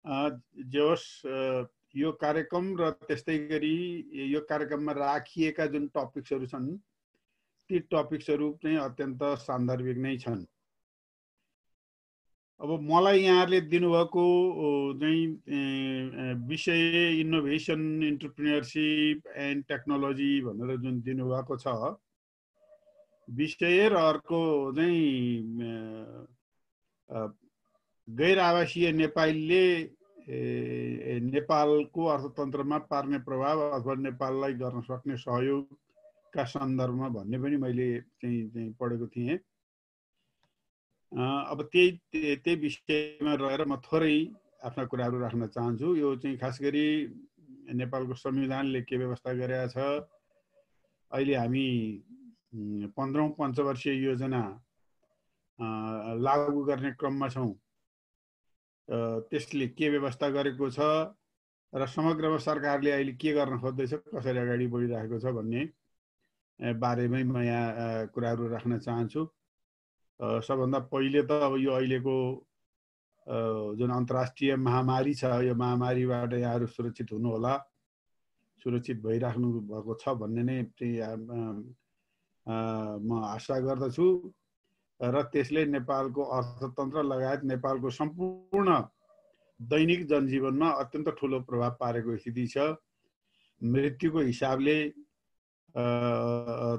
जे होस् यो कार्यक्रम र त्यस्तै गरी यो कार्यक्रममा राखिएका जुन टपिक्सहरू छन् ती टपिक्सहरू चाहिँ अत्यन्त सान्दर्भिक नै छन्। अब मलाई यहाँहरूले दिनुभएको चाहिँ विषय इनोभेसन, एन्टरप्रेन्योरसिप एन्ड टेक्नोलोजी भनेर जुन दिनुभएको छ विषय र अर्को चाहिँ गैर आवासीय नेपालीले नेपालको अर्थतन्त्रमा पार्ने प्रभाव अथवा नेपाललाई गर्न सक्ने सहयोगका सन्दर्भमा भन्ने पनि मैले चाहिँ पढेको थिएँ। अब त्यही विषयमा रहेर म थोरै आफ्ना कुराहरू राख्न चाहन्छु। यो चाहिँ खास गरी नेपालको संविधानले के व्यवस्था गरेका छ, अहिले हामी 15औं पञ्चवर्षीय योजना लागू गर्ने क्रममा छौँ, त्यसले के व्यवस्था गरेको छ र समग्रमा सरकारले अहिले के गर्न खोज्दैछ, कसरी अगाडि बढिरहेको छ भन्ने बारेमै म यहाँ कुराहरू राख्न चाहन्छु। सबभन्दा पहिले त अब यो अहिलेको जुन अन्तर्राष्ट्रिय महामारी छ, यो महामारीबाट यहाँहरू सुरक्षित हुनुहोला, सुरक्षित भइराख्नु भएको छ भन्ने नै म आशा गर्दछु र त्यसले नेपालको अर्थतन्त्र लगायत नेपालको सम्पूर्ण दैनिक जनजीवनमा अत्यन्त ठुलो प्रभाव पारेको स्थिति छ। मृत्युको हिसाबले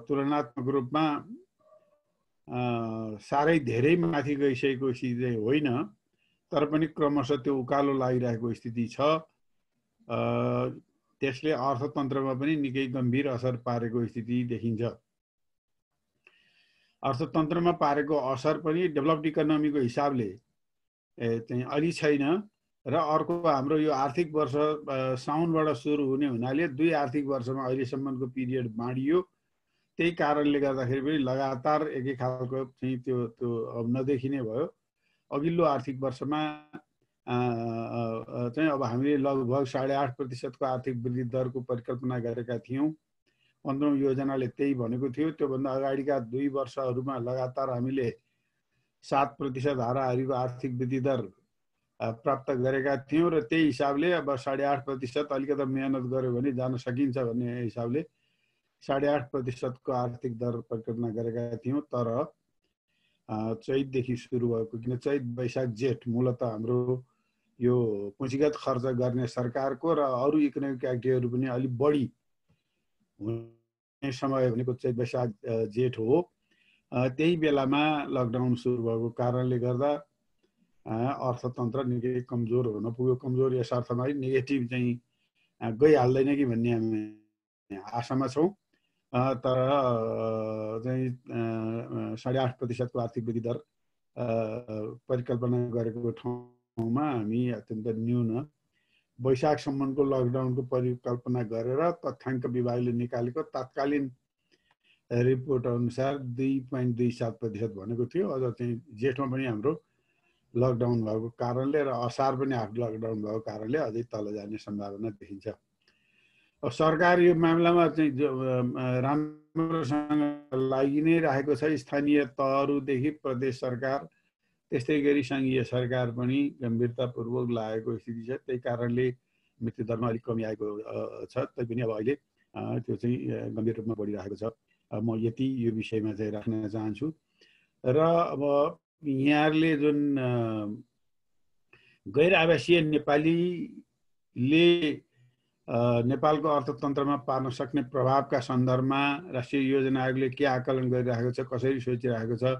तुलनात्मक रूपमा साह्रै धेरै माथि गइसकेको स्थिति होइन, तर पनि क्रमशः त्यो उकालो लागिरहेको स्थिति छ। त्यसले अर्थतन्त्रमा पनि निकै गम्भीर असर पारेको स्थिति देखिन्छ। अर्थतन्त्रमा पारेको असर पनि डेभलप्ड इकोनोमीको हिसाबले चाहिँ अलि छैन र अर्को हाम्रो यो आर्थिक वर्ष साउनबाट सुरु हुने हुनाले 2 आर्थिक वर्षमा अहिलेसम्मको पिरियड बाँडियो। त्यही कारणले गर्दाखेरि पनि लगातार एकै खालको चाहिँ त्यो अब नदेखिने भयो। अघिल्लो आर्थिक वर्षमा चाहिँ अब हामीले लगभग 8.5% को आर्थिक वृद्धि दरको परिकल्पना गरेका थियौँ। 15औं योजनाले त्यही भनेको थियो। त्योभन्दा अगाडिका 2 वर्षहरूमा लगातार हामीले 7% हाराहारीको आर्थिक वृद्धि दर प्राप्त गरेका थियौँ र त्यही हिसाबले अब 8.5% अलिकति मेहनत गर्यो भने जान सकिन्छ भन्ने हिसाबले 8.5% को आर्थिक दर परिकल्पना गरेका थियौँ। तर चैतदेखि सुरु भएको, किन चैत वैशाख जेठ मूलत हाम्रो यो पुँजीगत खर्च गर्ने सरकारको र अरू इकोनोमिक एक्टिभिटीहरू पनि अलि बढी हुने समय भनेको चैत वैशाख जेठ हो। त्यही बेलामा लकडाउन सुरु भएको कारणले गर्दा अर्थतन्त्र निकै कमजोर हुन पुग्यो। कमजोर यस अर्थमा नेगेटिभ चाहिँ गइहाल्दैन कि भन्ने हामी आशामा छौँ। तर चाहिँ 8.5% को आर्थिक वृद्धि दर परिकल्पना गरेको ठाउँमा हामी अत्यन्त न्यून वैशाखसम्मको लकडाउनको परिकल्पना गरेर तथ्याङ्क विभागले निकालेको तात्कालीन रिपोर्ट अनुसार 2.27% भनेको थियो। अझ चाहिँ जेठमा पनि हाम्रो लकडाउन भएको कारणले र असार पनि हाफ लकडाउन भएको कारणले अझै तल जाने सम्भावना देखिन्छ। सरकार यो मामलामा चाहिँ राम्रोसँग लागि नै रहेको छ। स्थानीय तहहरूदेखि प्रदेश सरकार, त्यस्तै गरी सङ्घीय सरकार पनि गम्भीरतापूर्वक लागेको स्थिति छ। त्यही कारणले मृत्युदरमा अलिक कमी आएको छ। तैपनि अब अहिले त्यो चाहिँ गम्भीर रूपमा बढिरहेको छ। म यति यो विषयमा चाहिँ राख्न चाहन्छु। र अब यहाँहरूले जुन गैर आवासीय नेपालीले नेपालको अर्थतन्त्रमा पार्न सक्ने प्रभावका सन्दर्भमा राष्ट्रिय योजना आयोगले के आकलन गरिरहेको छ, कसरी सोचिरहेको छ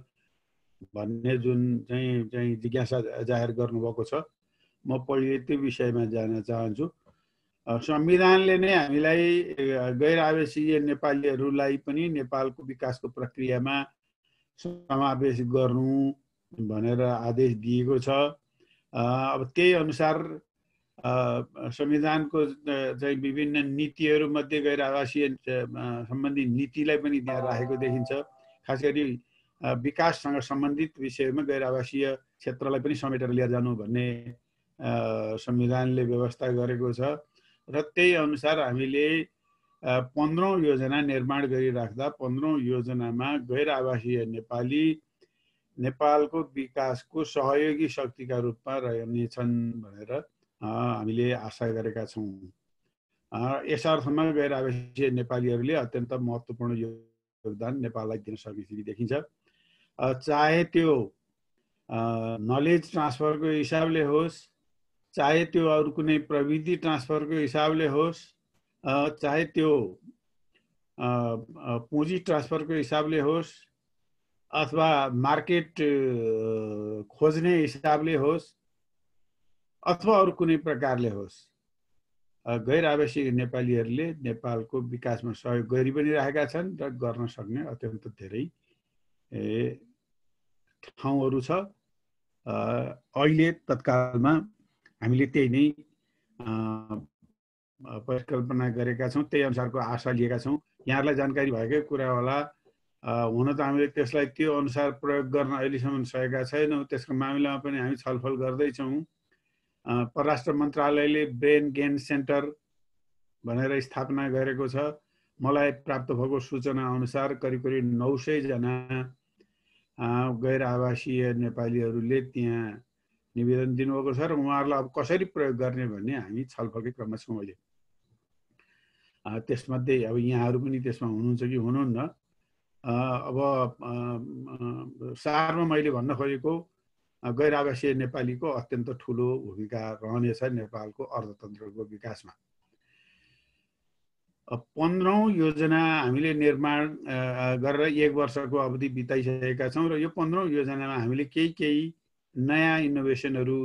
भन्ने जुन चाहिँ जिज्ञासा जाहेर गर्नुभएको छ, म पहिले त्यो विषयमा जान चाहन्छु। संविधानले नै हामीलाई गैर आवासीय नेपालीहरूलाई पनि नेपालको विकासको प्रक्रियामा समावेश गर्नु भनेर आदेश दिएको छ। अब त्यही अनुसार संविधानको चाहिँ विभिन्न नीतिहरूमध्ये गैर आवासीय सम्बन्धी नीतिलाई पनि त्यहाँ राखेको देखिन्छ। खास गरी विकाससँग सम्बन्धित विषयमा गैर आवासीय क्षेत्रलाई पनि समेटेर लिएर जानु भन्ने संविधानले व्यवस्था गरेको छ र त्यही अनुसार हामीले 15औं योजना निर्माण गरिराख्दा 15औं योजनामा गैर आवासीय नेपाली नेपालको विकासको सहयोगी शक्तिका रूपमा रहनेछन् भनेर हामीले आशा गरेका छौँ। यस अर्थमा गैर आवासीय नेपालीहरूले अत्यन्त महत्त्वपूर्ण योगदान नेपाललाई दिन सकेको देखिन्छ। चाहे त्यो नलेज ट्रान्सफरको हिसाबले होस्, चाहे त्यो अरू कुनै प्रविधि ट्रान्सफरको हिसाबले होस्, चाहे त्यो पुँजी ट्रान्सफरको हिसाबले होस्, अथवा मार्केट खोज्ने हिसाबले होस्, अथवा अरू कुनै प्रकारले होस्, गैर आवासीय नेपालीहरूले नेपालको विकासमा सहयोग गरि पनि रहेका छन् र गर्न सक्ने अत्यन्त धेरै ठाउँहरू छ। अहिले तत्कालमा हामीले त्यही नै परिकल्पना गरेका छौँ, त्यही अनुसारको आशा लिएका छौँ। यहाँहरूलाई जानकारी भएकै कुरा होला, हुन त हामीले त्यसलाई त्यो अनुसार प्रयोग गर्न अहिलेसम्म सकेका छैनौँ। त्यसको मामिलामा पनि हामी छलफल गर्दैछौँ। परराष्ट्र मन्त्रालयले ब्रेन गेन सेन्टर भनेर स्थापना गरेको छ। मलाई प्राप्त भएको सूचना अनुसार करिब 900 जना गैर आवासीय नेपालीहरूले त्यहाँ निवेदन दिनुभएको छ र उहाँहरूलाई अब कसरी प्रयोग गर्ने भन्ने हामी छलफलकै क्रममा छौँ अहिले। त्यसमध्ये अब यहाँहरू पनि त्यसमा हुनुहुन्छ कि हुनुहुन्न। अब सारमा मैले भन्न खोजेको गैर आवासीय नेपालीको अत्यन्त ठुलो भूमिका रहनेछ नेपालको अर्थतन्त्रको विकासमा। 15औं योजना हामीले निर्माण गरेर 1 वर्षको अवधि बिताइसकेका छौँ र यो 15औं योजनामा हामीले केही नयाँ इनोभेसनहरू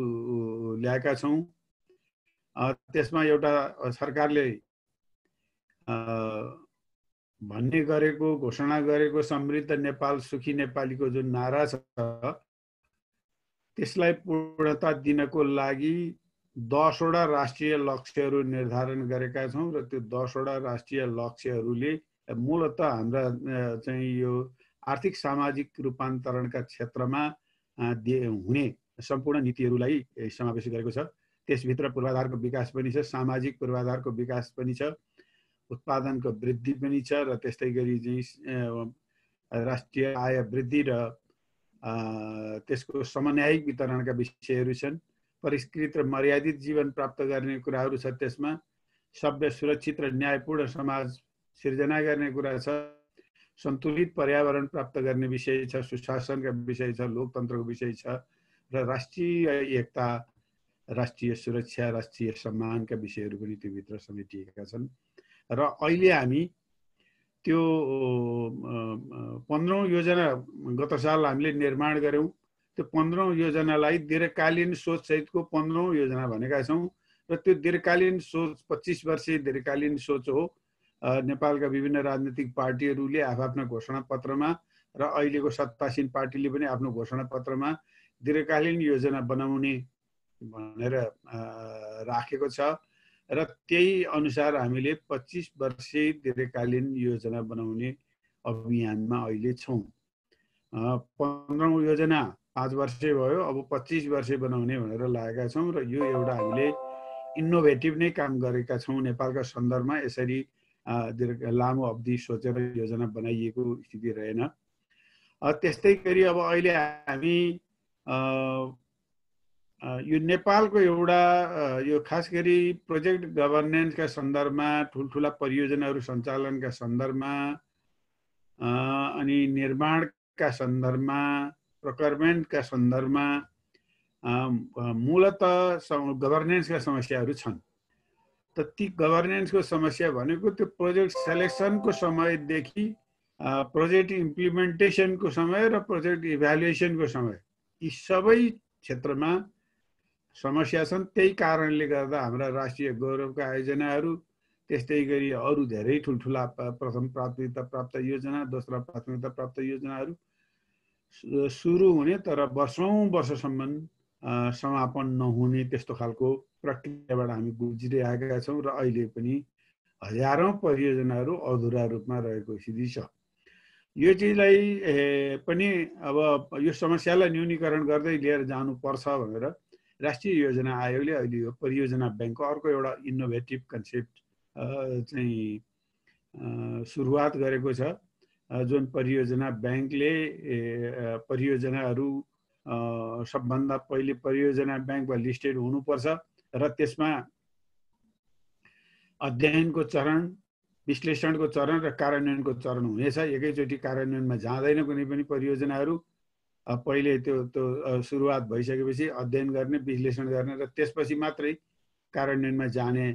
ल्याएका छौँ। त्यसमा एउटा सरकारले भन्ने गरेको, घोषणा गरेको समृद्ध नेपाल सुखी नेपालीको जुन नारा छ, त्यसलाई पूर्णता दिनको लागि 10 वटा राष्ट्रिय लक्ष्यहरू निर्धारण गरेका छौँ र त्यो 10 वटा राष्ट्रिय लक्ष्यहरूले मूलतः हाम्रा चाहिँ यो आर्थिक सामाजिक रूपान्तरणका क्षेत्रमा हुने सम्पूर्ण नीतिहरूलाई समावेश गरेको छ। त्यसभित्र पूर्वाधारको विकास पनि छ, सामाजिक पूर्वाधारको विकास पनि छ, उत्पादनको वृद्धि पनि छ र त्यस्तै गरी चाहिँ राष्ट्रिय आय वृद्धि र त्यसको समन्वयिक वितरणका विषयहरू छन्। परिष्कृत र मर्यादित जीवन प्राप्त गर्ने कुराहरू छ। त्यसमा सभ्य, सुरक्षित र न्यायपूर्ण समाज सिर्जना गर्ने कुरा छ। सन्तुलित पर्यावरण प्राप्त गर्ने विषय छ, सुशासनका विषय छ, लोकतन्त्रको विषय छ र राष्ट्रिय एकता, राष्ट्रिय सुरक्षा, राष्ट्रिय सम्मानका विषयहरू पनि त्योभित्र समेटिएका छन्। र अहिले हामी त्यो 15औं योजना गत साल हामीले निर्माण गऱ्यौँ। त्यो 15औं योजनालाई दीर्घकालीन सोचसहितको 15औं योजना भनेका छौँ र त्यो दीर्घकालीन सोच 25 वर्षीय दीर्घकालीन सोच हो। नेपालका विभिन्न राजनीतिक पार्टीहरूले आफ्ना घोषणा पत्रमा र अहिलेको सत्तासीन पार्टीले पनि आफ्नो घोषणा पत्रमा दीर्घकालीन योजना बनाउने भनेर राखेको छ र त्यही अनुसार हामीले 25 वर्षीय दीर्घकालीन योजना बनाउने अभियानमा अहिले छौँ। 15औं योजना 5 वर्ष भयो, अब 25 वर्ष बनाउने भनेर लागेका छौँ र यो एउटा हामीले इनोभेटिभ नै काम गरेका छौँ नेपालका सन्दर्भमा। यसरी लामो अवधि सोचेर योजना बनाइएको स्थिति रहेन। त्यस्तै गरी अब अहिले हामी यो नेपालको एउटा यो खास गरी प्रोजेक्ट गभर्नेन्सका सन्दर्भमा, ठुल्ठुला परियोजनाहरू सञ्चालनका सन्दर्भमा अनि निर्माणका सन्दर्भमा, प्रोक्योरमेन्टका सन्दर्भमा मूलतः गभर्नेन्सका समस्याहरू छन्। त ती गभर्नेन्सको समस्या भनेको त्यो प्रोजेक्ट सेलेक्सनको समयदेखि प्रोजेक्ट इम्प्लिमेन्टेसनको समय र प्रोजेक्ट इभ्यालुएसनको समय, यी सबै क्षेत्रमा समस्या छन्। त्यही कारणले गर्दा हाम्रा राष्ट्रिय गौरवका आयोजनाहरू, त्यस्तै गरी अरू धेरै ठुल्ठुला प्रथम प्राथमिकता प्राप्त योजना, दोस्रो प्राथमिकता प्राप्त योजनाहरू सुरु हुने तर वर्षौं-वर्षसम्म समापन नहुने त्यस्तो खालको प्रक्रियाबाट हामी गुज्रिरहेका छौँ र अहिले पनि हजारौं परियोजनाहरू अधुरा रूपमा रहेको स्थिति छ। यो चिजलाई पनि अब यो समस्यालाई न्यूनीकरण गर्दै लिएर जानुपर्छ भनेर राष्ट्रिय योजना आयोगले अहिले यो परियोजना ब्याङ्कको अर्को एउटा इनोभेटिभ कन्सेप्ट चाहिँ सुरुवात गरेको छ, जुन परियोजना ब्याङ्कले परियोजनाहरू सबभन्दा पहिले परियोजना ब्याङ्कमा लिस्टेड हुनुपर्छ र त्यसमा अध्ययनको चरण, विश्लेषणको चरण र कार्यान्वयनको चरण हुनेछ। एकैचोटि कार्यान्वयनमा जाँदैन कुनै पनि परियोजनाहरू। पहिले त्यो सुरुवात भइसकेपछि अध्ययन गर्ने, विश्लेषण गर्ने र त्यसपछि मात्रै कार्यान्वयनमा जाने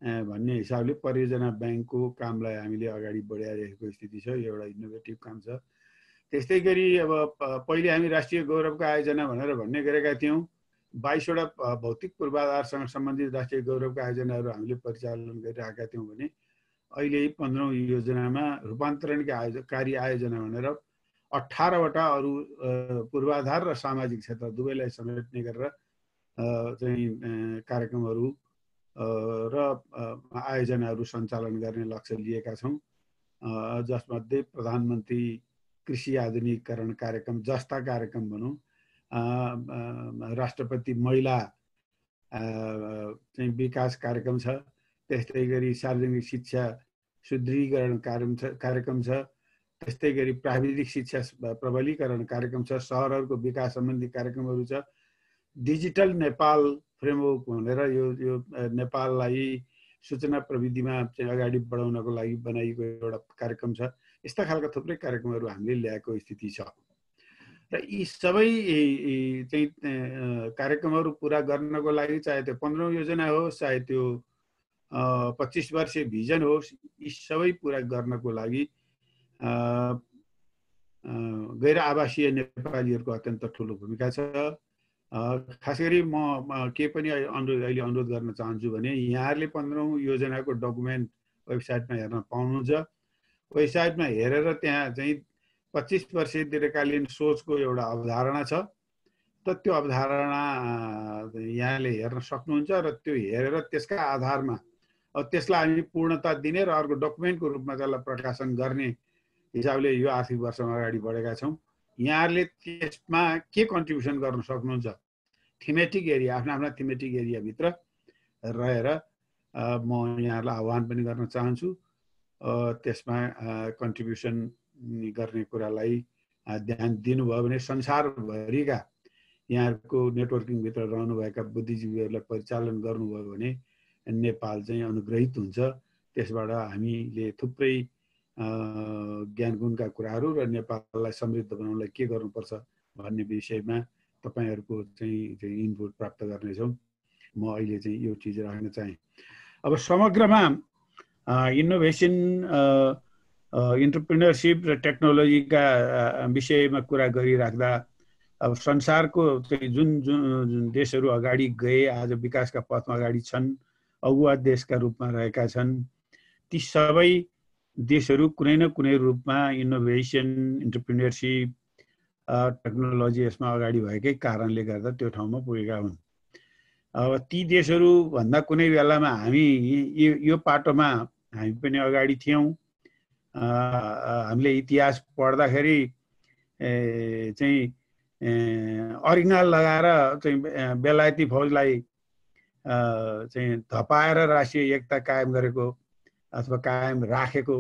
भन्ने हिसाबले परियोजना ब्याङ्कको कामलाई हामीले अगाडि बढाइरहेको स्थिति छ। यो एउटा इनोभेटिभ काम छ। त्यस्तै गरी अब पहिले हामी राष्ट्रिय गौरवको आयोजना भनेर भन्ने गरेका थियौँ। 22 वटा भौतिक पूर्वाधारसँग सम्बन्धित राष्ट्रिय गौरवका आयोजनाहरू हामीले परिचालन गरिरहेका थियौँ भने अहिले 15औं योजनामा रूपान्तरणकारी आयोजना भनेर 18 वटा अरू पूर्वाधार र सामाजिक क्षेत्र दुवैलाई समेट्ने गरेर चाहिँ कार्यक्रमहरू र आयोजनाहरू सञ्चालन गर्ने लक्ष्य लिएका छौँ। जसमध्ये प्रधानमन्त्री कृषि आधुनिकीकरण कार्यक्रम जस्ता कार्यक्रम भनौँ, राष्ट्रपति महिला चाहिँ विकास कार्यक्रम छ। त्यस्तै गरी सार्वजनिक शिक्षा सुदृढीकरण कार्यक्रम छ। त्यस्तै गरी प्राविधिक शिक्षा प्रबलीकरण कार्यक्रम छ। सहरहरूको विकास सम्बन्धी कार्यक्रमहरू छ। डिजिटल नेपाल फ्रेमवर्क भनेर यो नेपाललाई सूचना प्रविधिमा चाहिँ अगाडि बढाउनको लागि बनाइएको एउटा कार्यक्रम छ। यस्ता खालका थुप्रै कार्यक्रमहरू हामीले ल्याएको स्थिति छ र यी सबै चाहिँ कार्यक्रमहरू पुरा गर्नको लागि चाहे त्यो 15औं योजना होस्, चाहे त्यो 25 वर्षीय भिजन होस्, यी सबै पुरा गर्नको लागि गैर आवासीय नेपालीहरूको अत्यन्त ठुलो भूमिका छ। खास गरी म के पनि अहिले अनुरोध गर्न चाहन्छु भने यहाँहरूले 15औं योजनाको डकुमेन्ट वेबसाइटमा हेर्न पाउनुहुन्छ। वेबसाइटमा हेरेर त्यहाँ चाहिँ 25 वर्षीय दीर्घकालीन सोचको एउटा अवधारणा छ। त त्यो अवधारणा यहाँले हेर्न सक्नुहुन्छ र त्यो हेरेर त्यसका आधारमा त्यसलाई हामी पूर्णता दिने र अर्को डकुमेन्टको रूपमा त्यसलाई प्रकाशन गर्ने हिसाबले यो आर्थिक वर्षमा अगाडि बढेका छौँ। यहाँहरूले त्यसमा के कन्ट्रिब्युसन गर्न सक्नुहुन्छ? थीमेटिक एरिया, आफ्ना थीमेटिक एरियाभित्र रहेर म यहाँहरूलाई आह्वान पनि गर्न चाहन्छु। त्यसमा कन्ट्रिब्युसन गर्ने कुरालाई ध्यान दिनुभयो भने संसारभरिका यहाँहरूको नेटवर्किङभित्र रहनुभएका बुद्धिजीवीहरूलाई परिचालन गर्नुभयो भने नेपाल चाहिँ अनुग्रहित हुन्छ। त्यसबाट हामीले थुप्रै ज्ञान गुणका कुराहरू र नेपाललाई समृद्ध बनाउनलाई के गर्नुपर्छ भन्ने विषयमा तपाईहरूको चाहिँ इनपुट प्राप्त गर्नेछौँ। म अहिले चाहिँ यो चिज राख्न चाहेँ। अब समग्रमा इनोभेसन, इन्टरप्रेन्योरसिप र टेक्नोलोजीका विषयमा कुरा गरिराख्दा अब संसारको चाहिँ जुन देशहरू अगाडि गए, आज विकासका पथमा अगाडि छन्, अगुवा देशका रूपमा रहेका छन्, ती सबै देशहरू कुनै न कुनै रूपमा इनोभेसन, इन्टरप्रेन्योरसिप, टेक्नोलोजी यसमा अगाडि भएकै कारणले गर्दा त्यो ठाउँमा पुगेका हुन्। अब ती देशहरू भन्दा कुनै बेलामा हामी यो पाटोमा हामी पनि अगाडि थियौँ। हामीले इतिहास पढ्दाखेरि चाहिँ अरिङ्गाल लगाएर चाहिँ बेलायती फौजलाई चाहिँ धपाएर राष्ट्रिय एकता कायम गरेको अथवा कायम राखेको,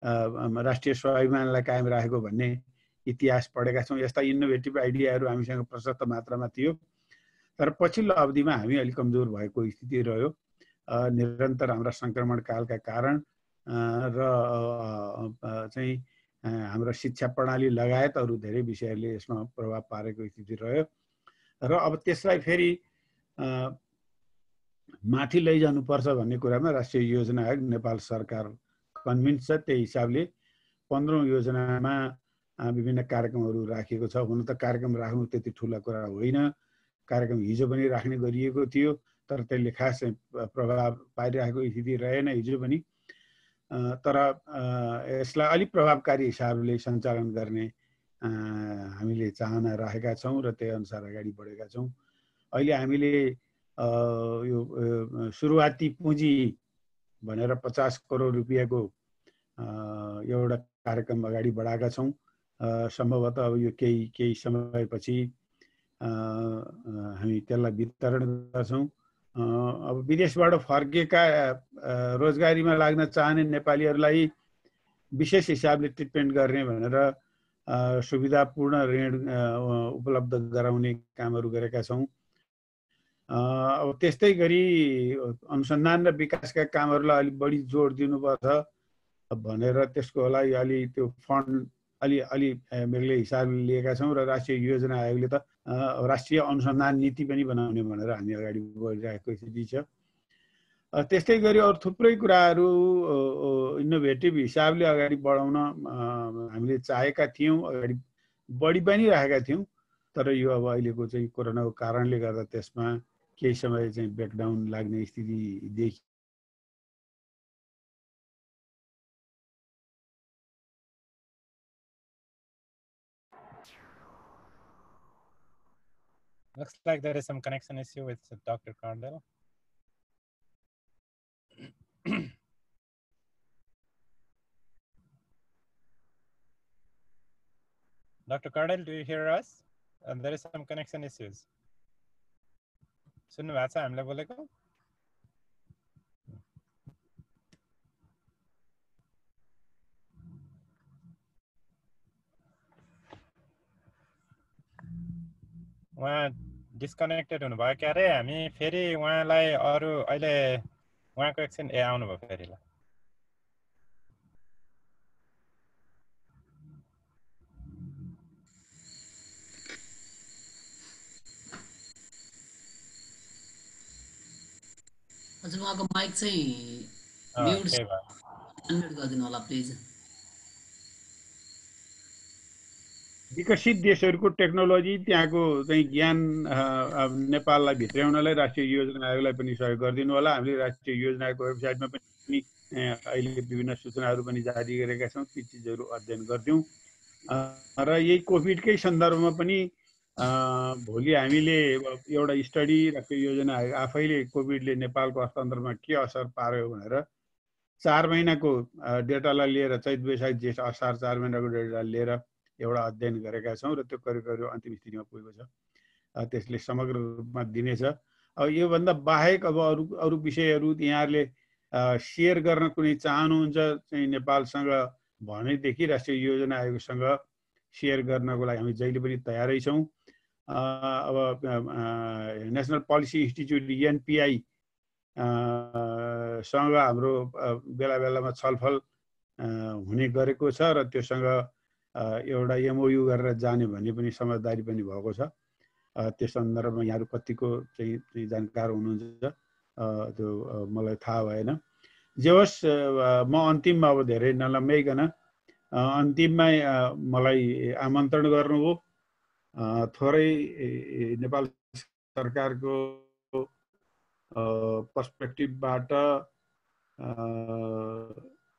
राष्ट्रिय स्वाभिमानलाई कायम राखेको भन्ने इतिहास पढेका छौँ। यस्ता इनोभेटिभ आइडियाहरू हामीसँग प्रशस्त मात्रामा थियो। तर पछिल्लो अवधिमा हामी अलिक कमजोर भएको स्थिति रह्यो, निरन्तर हाम्रा सङ्क्रमणकालका कारण र चाहिँ हाम्रो शिक्षा प्रणाली लगायत अरू धेरै विषयहरूले यसमा प्रभाव पारेको स्थिति रह्यो। र अब त्यसलाई फेरि माथि लैजानुपर्छ भन्ने कुरामा राष्ट्रिय योजना आयोग, नेपाल सरकार कन्भिन्स छ। त्यही हिसाबले 15औं योजनामा विभिन्न कार्यक्रमहरू राखिएको छ। हुन त कार्यक्रम राख्नु त्यति ठुला कुरा होइन, कार्यक्रम हिजो पनि राख्ने गरिएको थियो, तर त्यसले खास प्रभाव पारिरहेको स्थिति रहेन हिजो पनि। तर यसलाई अलिक प्रभावकारी हिसाबले सञ्चालन गर्ने हामीले चाहना राखेका छौँ र त्यही अनुसार अगाडि बढेका छौँ। अहिले हामीले यो सुरुवाती पुँजी भनेर 50 करोड रुपियाँको एउटा कार्यक्रम अगाडि बढाएका छौँ। सम्भवतः अब यो केही समयपछि हामी त्यसलाई वितरण गर्छौँ। अब विदेशबाट फर्केका रोजगारीमा लाग्न चाहने नेपालीहरूलाई विशेष हिसाबले ट्रिटमेन्ट गर्ने भनेर सुविधापूर्ण ऋण उपलब्ध गराउने कामहरू गरेका छौँ। अब त्यस्तै गरी अनुसन्धान र विकासका कामहरूलाई अलिक बढी जोड दिनुपर्छ भनेर त्यसको लागि अलि त्यो फन्ड अलि बेग्लै हिसाबले लिएका छौँ र राष्ट्रिय योजना आयोगले त राष्ट्रिय अनुसन्धान नीति पनि बनाउने भनेर हामी अगाडि बढिरहेको स्थिति छ। त्यस्तै गरी अरू थुप्रै कुराहरू इनोभेटिभ हिसाबले अगाडि बढाउन हामीले चाहेका थियौँ, अगाडि बढी पनि राखेका थियौँ, तर यो अब अहिलेको चाहिँ कोरोनाको कारणले गर्दा त्यसमा केही समय चाहिँ ब्रेकडाउन लाग्ने स्थिति देखियो। Looks like there is some connection issue with Dr. Cardell. Dr. Cardell, do you hear us? There is some connection issues. सुन्नु भएको छ हामीले बोलेको? उहाँ डिस्कनेक्टेड हुनुभयो क्यारे, हामी फेरि उहाँलाई अरू अहिले उहाँको एकछिन आउनुभयो फेरि ल। हजुर उहाँको माइक चाहिँ म्युट अनम्युट गरिदिनु होला प्लिज। विकसित देशहरूको टेक्नोलोजी त्यहाँको चाहिँ ज्ञान नेपाललाई भित्र्याउनलाई राष्ट्रिय योजना आयोगलाई पनि सहयोग गरिदिनु होला। हामीले राष्ट्रिय योजनाको वेबसाइटमा पनि अहिले विभिन्न सूचनाहरू पनि जारी गरेका छौँ, ती चिजहरू अध्ययन गर्छौँ र यही कोभिडकै सन्दर्भमा पनि भोलि हामीले एउटा स्टडी राष्ट्रिय योजना आयोग आफैले कोभिडले नेपालको अर्थतन्त्रमा के असर पार्यो भनेर 4 महिनाको डेटालाई लिएर चैत वैशाख जेठ असार 4 महिनाको डेटा लिएर एउटा अध्ययन गरेका छौँ र त्यो करिब अन्तिम स्थितिमा पुगेको छ। त्यसले समग्र रूपमा दिनेछ। अब योभन्दा बाहेक अब अरू विषयहरू यहाँहरूले सेयर गर्न कुनै चाहनुहुन्छ चाहिँ नेपालसँग भनेदेखि राष्ट्रिय योजना आयोगसँग सेयर गर्नको लागि हामी जहिले पनि तयारै छौँ। अब नेसनल पोलिसी इन्स्टिच्युट एनपिआई सँग हाम्रो बेला बेलामा छलफल हुने गरेको छ र त्योसँग एउटा एमओयू गरेर जाने भन्ने पनि समझदारी पनि भएको छ। त्यस सन्दर्भमा यहाँहरू कतिको चाहिँ जानकार हुनुहुन्छ त्यो मलाई थाहा भएन। जे होस् म अन्तिममा अब धेरै नलम्ब्याइकन अन्तिममा मलाई आमन्त्रण गर्नुभयो। थोरै नेपाल सरकारको पर्सपेक्टिभबाट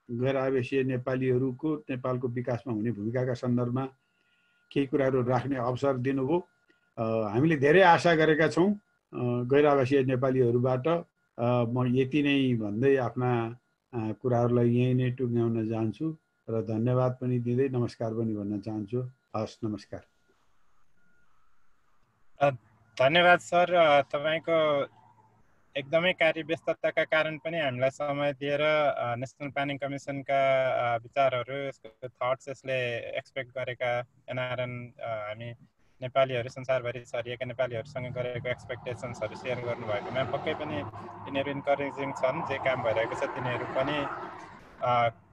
गैर आवासीय नेपालीहरूको नेपालको विकासमा हुने भूमिकाका सन्दर्भमा केही कुराहरू राख्ने अवसर दिनुभयो। हामीले धेरै आशा गरेका छौँ गैर आवासीय नेपालीहरूबाट। म यति नै भन्दै आफ्ना कुराहरूलाई यहीँ नै टुङ्ग्याउन चाहन्छु र धन्यवाद पनि दिँदै नमस्कार पनि भन्न चाहन्छु। हस्, नमस्कार। धन्यवाद सर। तपाईको एकदमै कार्यव्यस्तताका कारण पनि हामीलाई समय दिएर नेसनल प्लानिङ कमिसनका विचारहरू, यसको थट्स, यसले एक्सपेक्ट गरेका एनआरएन हामी नेपालीहरू संसारभरि छरिएका नेपालीहरूसँग गरेको एक्सपेक्टेसन्सहरू सेयर गर्नुभएकोमा पक्कै पनि तिनीहरू इन्करेजिङ छन्। जे काम भइरहेको छ तिनीहरू पनि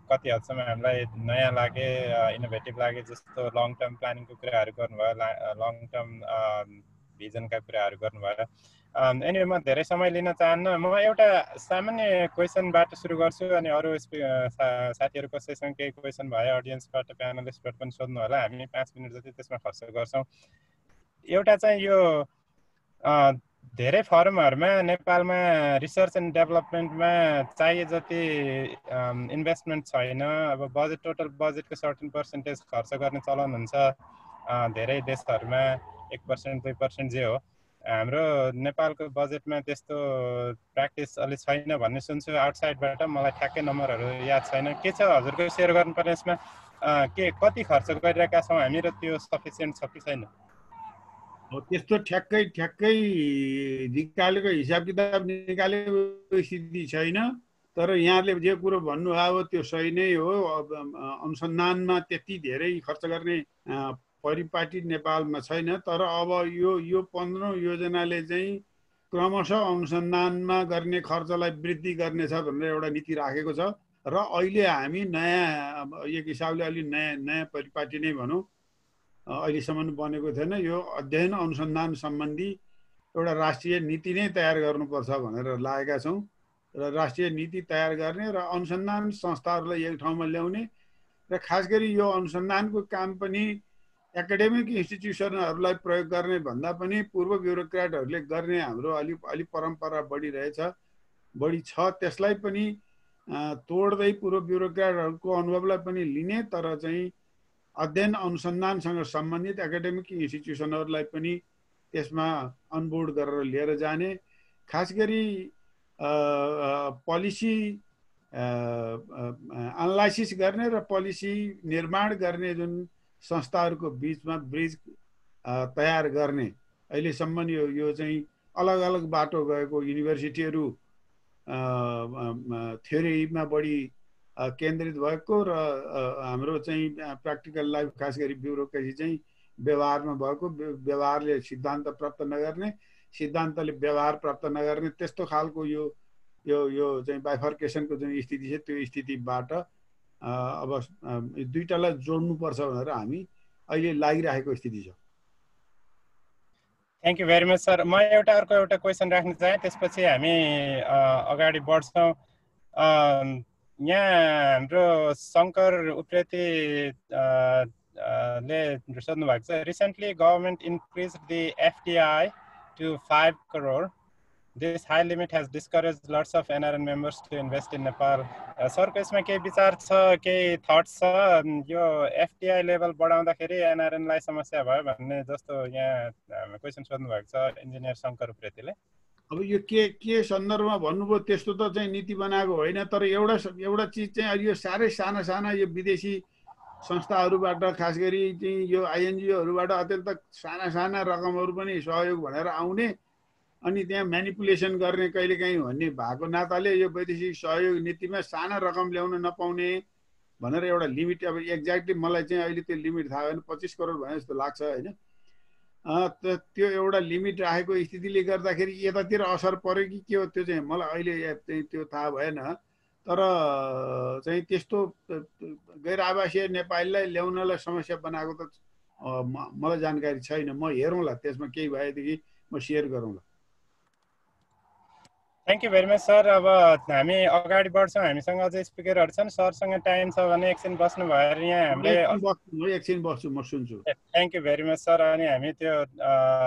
कति हदसम्म हामीलाई नयाँ लागे, इनोभेटिभ लागे। जस्तो लङ टर्म प्लानिङको कुराहरू गर्नुभयो, लङ टर्म भिजनका कुराहरू गर्नुभयो। अनि म धेरै समय लिन चाहन्न। म एउटा सामान्य क्वेसनबाट सुरु गर्छु अनि अरू साथीहरू कसैसँग केही क्वेसन भए अडियन्सबाट, प्यानलिस्टबाट पनि सोध्नु होला। हामी 5 मिनट जति त्यसमा खर्च गर्छौँ। एउटा चाहिँ यो धेरै फर्महरूमा नेपालमा रिसर्च एन्ड डेभलपमेन्टमा चाहिए जति इन्भेस्टमेन्ट छैन। अब बजेट, टोटल बजेटको सर्टेन पर्सेन्टेज खर्च गर्ने चलन हुन्छ धेरै देशहरूमा, 1% 2% जे हो। हाम्रो नेपालको बजेटमा त्यस्तो प्र्याक्टिस अलि छैन भन्ने सुन्छु आउटसाइडबाट। मलाई ठ्याक्कै नम्बरहरू याद छैन। के छ हजुरको सेयर गर्नुपर्ने यसमा? के कति खर्च गरिरहेका छौँ हामी र त्यो सफिसियन्ट छ कि छैन? त्यस्तो ठ्याक्कै निकालेको हिसाब किताब निकालेको स्थिति छैन। तर यहाँले जे कुरो भन्नुभयो त्यो सही नै हो। अनुसन्धानमा त्यति धेरै खर्च गर्ने परिपाटी नेपालमा छैन। तर अब यो 15औं योजनाले चाहिँ क्रमशः अनुसन्धानमा गर्ने खर्चलाई वृद्धि गर्नेछ भनेर एउटा नीति राखेको छ र अहिले हामी नयाँ एक हिसाबले अलि नयाँ परिपाटी नै भनौँ अहिलेसम्म बनेको थिएन यो अध्ययन अनुसन्धान सम्बन्धी एउटा राष्ट्रिय नीति नै तयार गर्नुपर्छ भनेर लागेका छौँ र राष्ट्रिय नीति तयार गर्ने र अनुसन्धान संस्थाहरूलाई एक ठाउँमा ल्याउने र खास गरी यो अनुसन्धानको काम पनि एकाडेमिक इन्स्टिट्युसनहरूलाई प्रयोग गर्ने भन्दा पनि पूर्व ब्युरोक्रेटहरूले गर्ने हाम्रो अलि परम्परा बढी छ त्यसलाई पनि तोड्दै पूर्व ब्युरोक्रेटहरूको अनुभवलाई पनि लिने तर चाहिँ अध्ययन अनुसन्धानसँग सम्बन्धित एकाडेमिक इन्स्टिट्युसनहरूलाई पनि त्यसमा अनबोर्ड गरेर लिएर जाने खास गरी पोलिसी एनालाइसिस गर्ने र पोलिसी निर्माण गर्ने जुन संस्थाहरूको बिचमा ब्रिज तयार गर्ने अहिलेसम्म यो चाहिँ अलग अलग बाटो गएको युनिभर्सिटीहरू थ्योरीमा बढी केन्द्रित भएको र हाम्रो चाहिँ प्र्याक्टिकल लाइफ खास गरी ब्युरोक्रेसी चाहिँ व्यवहारमा भएको व्यवहारले सिद्धान्त प्राप्त नगर्ने सिद्धान्तले व्यवहार प्राप्त नगर्ने त्यस्तो खालको यो चाहिँ बाइफर्केसनको जुन स्थिति छ त्यो स्थितिबाट अब दुईटालाई जोड्नुपर्छ भनेर हामी अहिले लागिरहेको स्थिति छ। Thank you very much sir. म अर्को क्वेसन राख्न चाहे त्यसपछि हामी अगाडि बढ्छौँ। यहाँ हाम्रो शङ्कर उप्रेती ले सोध्नु भएको छ, recently government increase the FDI to 5 crore. This high limit has discouraged lots of NRN members to invest in Nepal. Sir को यसमा केही विचार छ, केही थट्स छ, यो FDI लेभल बढाउँदाखेरि NRN लाई समस्या भयो भन्ने जस्तो यहाँ क्वेसन सोध्नु भएको छ इन्जिनियर शङ्कर उप्रेतीले। अब यो के सन्दर्भमा भन्नुभयो त्यस्तो त चाहिँ नीति बनाएको होइन, तर एउटा चीज चाहिँ अहिले यो साह्रै साना यो विदेशी संस्थाहरूबाट खास गरी चाहिँ यो INGOहरूबाट अत्यन्त साना रकमहरू पनि सहयोग भनेर आउने अनि त्यहाँ म्यानिपुलेसन गर्ने कहिलेकाहीँ भन्ने भएको नाताले यो वैदेशिक सहयोग नीतिमा साना रकम ल्याउन नपाउने भनेर एउटा लिमिट, अब एक्ज्याक्टली मलाई चाहिँ अहिले त्यो लिमिट थाहा भएन, 25 करोड भने जस्तो लाग्छ होइन। त्यो एउटा लिमिट राखेको स्थितिले गर्दाखेरि यतातिर असर पर्यो कि के हो त्यो चाहिँ मलाई अहिले चाहिँ त्यो थाहा भएन, तर चाहिँ त्यस्तो गैर आवासीय नेपालीलाई ल्याउनलाई समस्या बनाएको त मलाई जानकारी छैन। म हेरौँला त्यसमा केही भएदेखि म सेयर गरौँला। Thank you very much sir. अब हामी अगाडि बढ्छौँ, हामीसँग अझै स्पिकरहरू छन्, सरसँग टाइम छ भने एकछिन बस्नु भयो यहाँ हामीले एकछिन बस्छु, म सुन्छु। Thank you very much sir. अनि हामी त्यो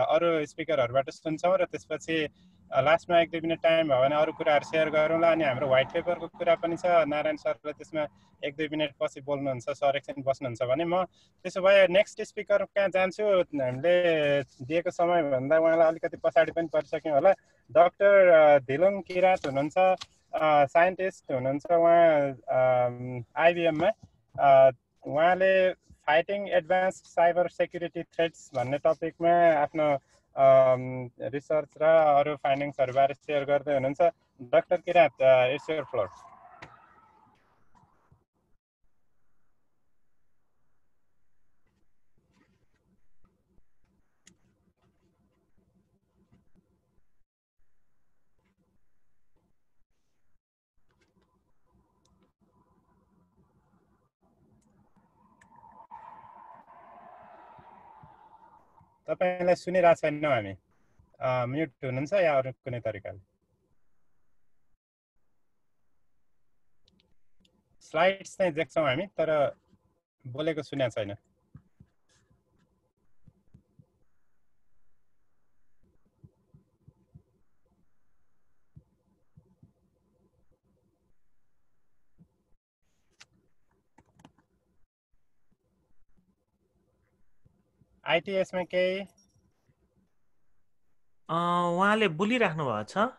अरू स्पिकरहरूबाट सुन्छौँ र त्यसपछि लास्टमा 1-2 मिनट टाइम भयो भने अरू कुराहरू सेयर गरौँला। अनि हाम्रो व्हाइट पेपरको कुरा पनि छ, नारायण सरले त्यसमा 1-2 मिनट पछि बोल्नुहुन्छ, सर एकछिन बस्नुहुन्छ भने म त्यसो भए नेक्स्ट स्पिकर कहाँ जान्छु। हामीले दिएको समयभन्दा उहाँलाई अलिकति पछाडि पनि परिसक्यौँ होला। डाक्टर धिलुङ किरात हुनुहुन्छ, साइन्टिस्ट हुनुहुन्छ उहाँ IBM-मा। उहाँले fighting advanced cyber security threats भन्ने टपिकमा आफ्नो रिसर्च र अरू फाइन्डिङ्सहरू बारे सेयर गर्दै हुनुहुन्छ। Doctor Kirat, it's your floor. तपाईलाई सुनिरहेको छैनौँ हामी, म्युट हुनुहुन्छ या अरू कुनै तरिकाले। स्लाइड्स चाहिँ देख्छौँ हामी तर बोलेको सुनेको छैन। ITS-मा केही उहाँले बोलिराख्नु भएको छ।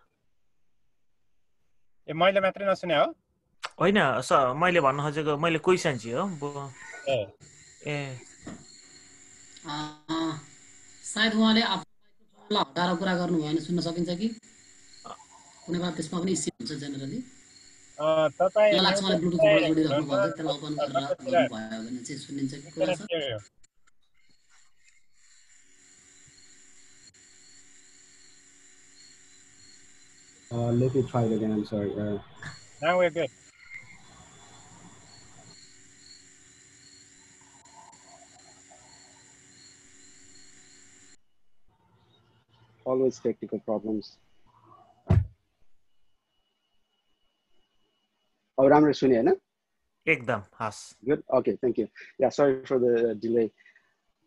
ए मैले मात्रै नसुने हो? होइन सर, मैले भन्न खोजेको मैले क्वेसन चाहिँ हो। सायद उहाँले आफ्नो हटाएर कुरा गर्नु भयो भने सुन्न सकिन्छ कि कुनै बेला त्यसमा पनि इस्यु हुन्छ जेनरली। तपाईँ लाग्छ मलाई ब्लुटुथबाट जोडिराख्नु भएको त्यसलाई ओपन गरेर गर्नु भयो भने चाहिँ सुनिन्छ कि कुरा छ। के हो? Let me try it again. I'm sorry. Now we're good. Always technical problems. Oh, राम्रो सुने हैन? एकदम हस् Good. Okay, thank you. Yeah, sorry for the delay.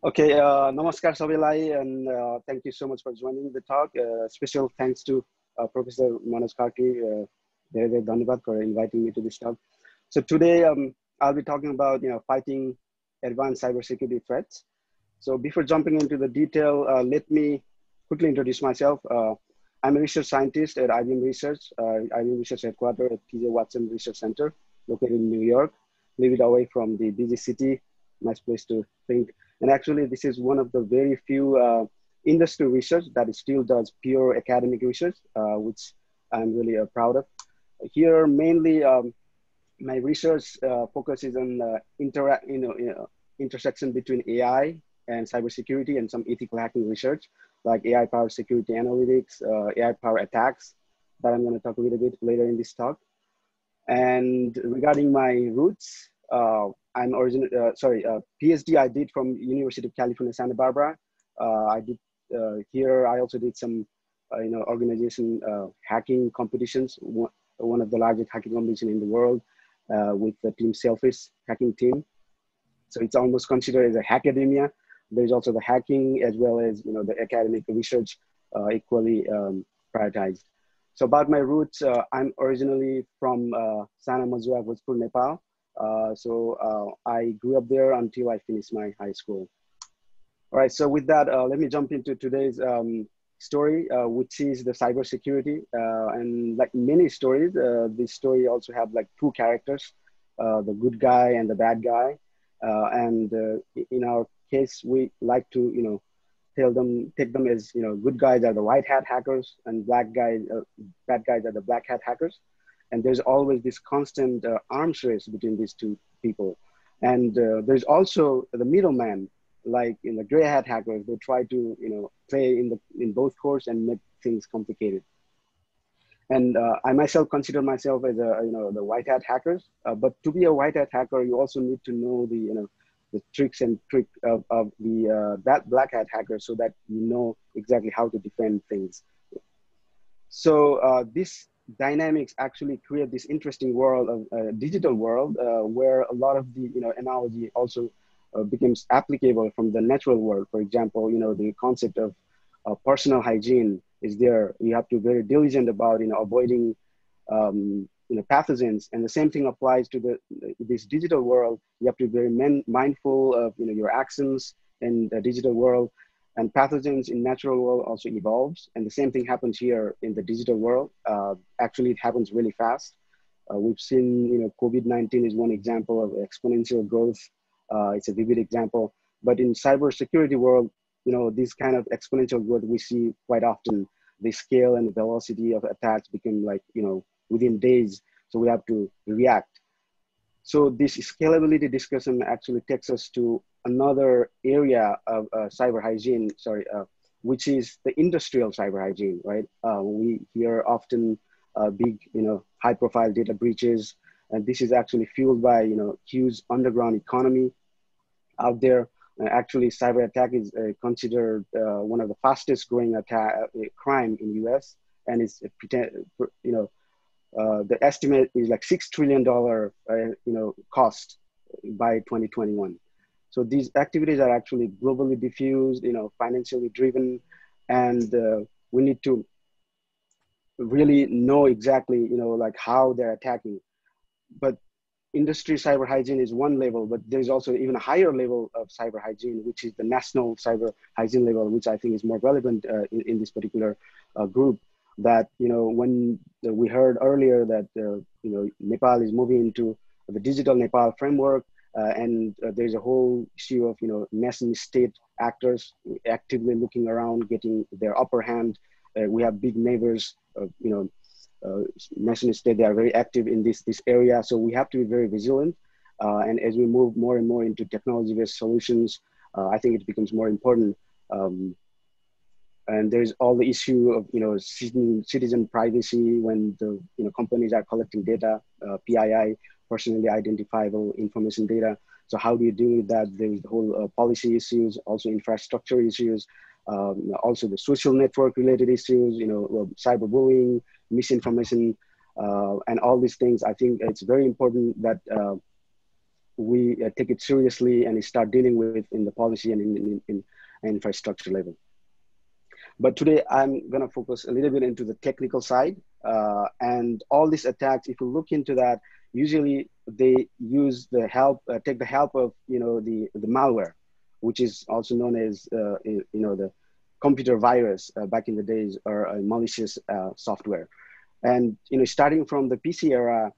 Okay, namaskar sabelai, and thank you so much for joining the talk. Special thanks to Professor Manoj Karki. Very, very dhanyabad for inviting me to this talk. So today I'll be talking about fighting advanced cybersecurity threats. So before jumping into the detail, let me quickly introduce myself. I'm a research scientist at IBM Research, IBM Research headquarters at T.J. Watson Research Center, located in New York, a little bit away from the busy city. Nice place to think. And actually, this is one of the very few industry research that still does pure academic research, which I'm really proud of. Here, mainly, my research focuses on intersection between AI and cybersecurity and some ethical hacking research, like AI-powered security analytics, AI-powered attacks, that I'm going to talk a little bit later in this talk. And regarding my roots, I'm PhD I did from University of California, Santa Barbara. I did here. I also did some, organization hacking competitions. One of the largest hacking competitions in the world with the team Selfish hacking team. So it's almost considered as a hackademia. There's also the hacking as well as the academic research equally prioritized. So about my roots, I'm originally from Sana Mazua, Bhojpur, Nepal. I grew up there until I finished my high school. All right, so with that, let me jump into today's story, which is the cybersecurity. And like many stories, this story also have like two characters, the good guy and the bad guy. In our case, we like to, take them as, good guys are the white hat hackers and bad guys are the black hat hackers. And there's always this constant arms race between these two people. And there's also the middleman, like in the gray hat hackers, they try to, play in both courts and make things complicated. And I myself consider myself as the white hat hackers. But to be a white hat hacker, you also need to know the tricks of the that black hat hacker, so that you know exactly how to defend things. So this dynamics actually create this interesting world of digital world where a lot of the analogy also becomes applicable from the natural world. For example, the concept of personal hygiene is there. You have to be very diligent about avoiding pathogens, and the same thing applies to this digital world. You have to be very mindful of your actions in the digital world, and pathogens in natural world also evolves, and the same thing happens here in the digital world. Actually, it happens really fast. We've seen COVID-19 is one example of exponential growth. It's a vivid example, but in cybersecurity world, this kind of exponential growth we see quite often. The scale and the velocity of attacks become like within days, so we have to react. So this scalability discussion actually takes us to another area of cyber hygiene, which is the industrial cyber hygiene, right? We hear often big, high-profile data breaches, and this is actually fueled by, huge underground economy out there. Actually, cyber attack is considered one of the fastest growing crime in US, and it's the estimate is like $6 trillion cost by 2021. So these activities are actually globally diffused, financially driven, and we need to really know exactly like how they're attacking. But industry cyber hygiene is one level, but there's also even a higher level of cyber hygiene, which is the national cyber hygiene level, which I think is more relevant in this particular group. That when we heard earlier that Nepal is moving into the digital Nepal framework, and there's a whole issue of nation state actors actively looking around, getting their upper hand. We have big neighbors, nation state. They are very active in this area, so we have to be very vigilant. And as we move more and more into technology-based solutions, I think it becomes more important. And there's all the issue of, you know, citizen privacy when the, you know, companies are collecting data, PII, personally identifiable information data. So how do you deal with that? There's the whole policy issues, also infrastructure issues, also the social network related issues, you know, cyberbullying, misinformation, and all these things. I think it's very important that we take it seriously and start dealing with in the policy and in infrastructure level. But today I'm going to focus a little bit into the technical side, and all these attacks, if you look into that, usually they use the help, take the help of, you know, the malware, which is also known as, you know, the computer virus back in the days, or malicious software. And, you know, starting from the PC era,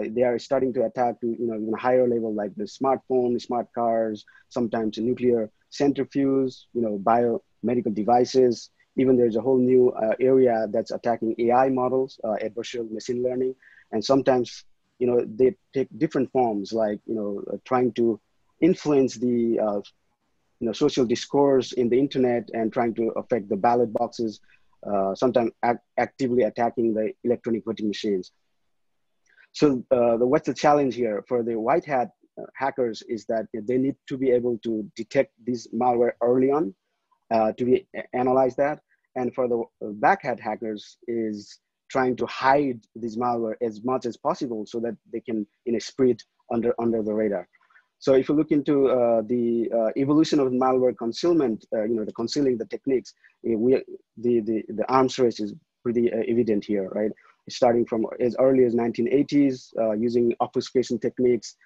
they are starting to attack to, you know, even higher level, like the smartphone, smart cars, sometimes a nuclear centrifuge, you know, biomedical devices. Even there's a whole new area that's attacking AI models, adversarial machine learning. And sometimes, you know, they take different forms, like, you know, trying to influence the, you know, social discourse in the internet and trying to affect the ballot boxes, sometimes actively attacking the electronic voting machines. So what's the challenge here for the white hat hackers is that they need to be able to detect this malware early on, to analyze that. And for the black hat hackers is trying to hide this malware as much as possible so that they can, you know, spread under the radar. So if you look into the evolution of malware concealment, you know, the concealing the techniques, the arms race is pretty evident here, right? Starting from as early as 1980s, using obfuscation techniques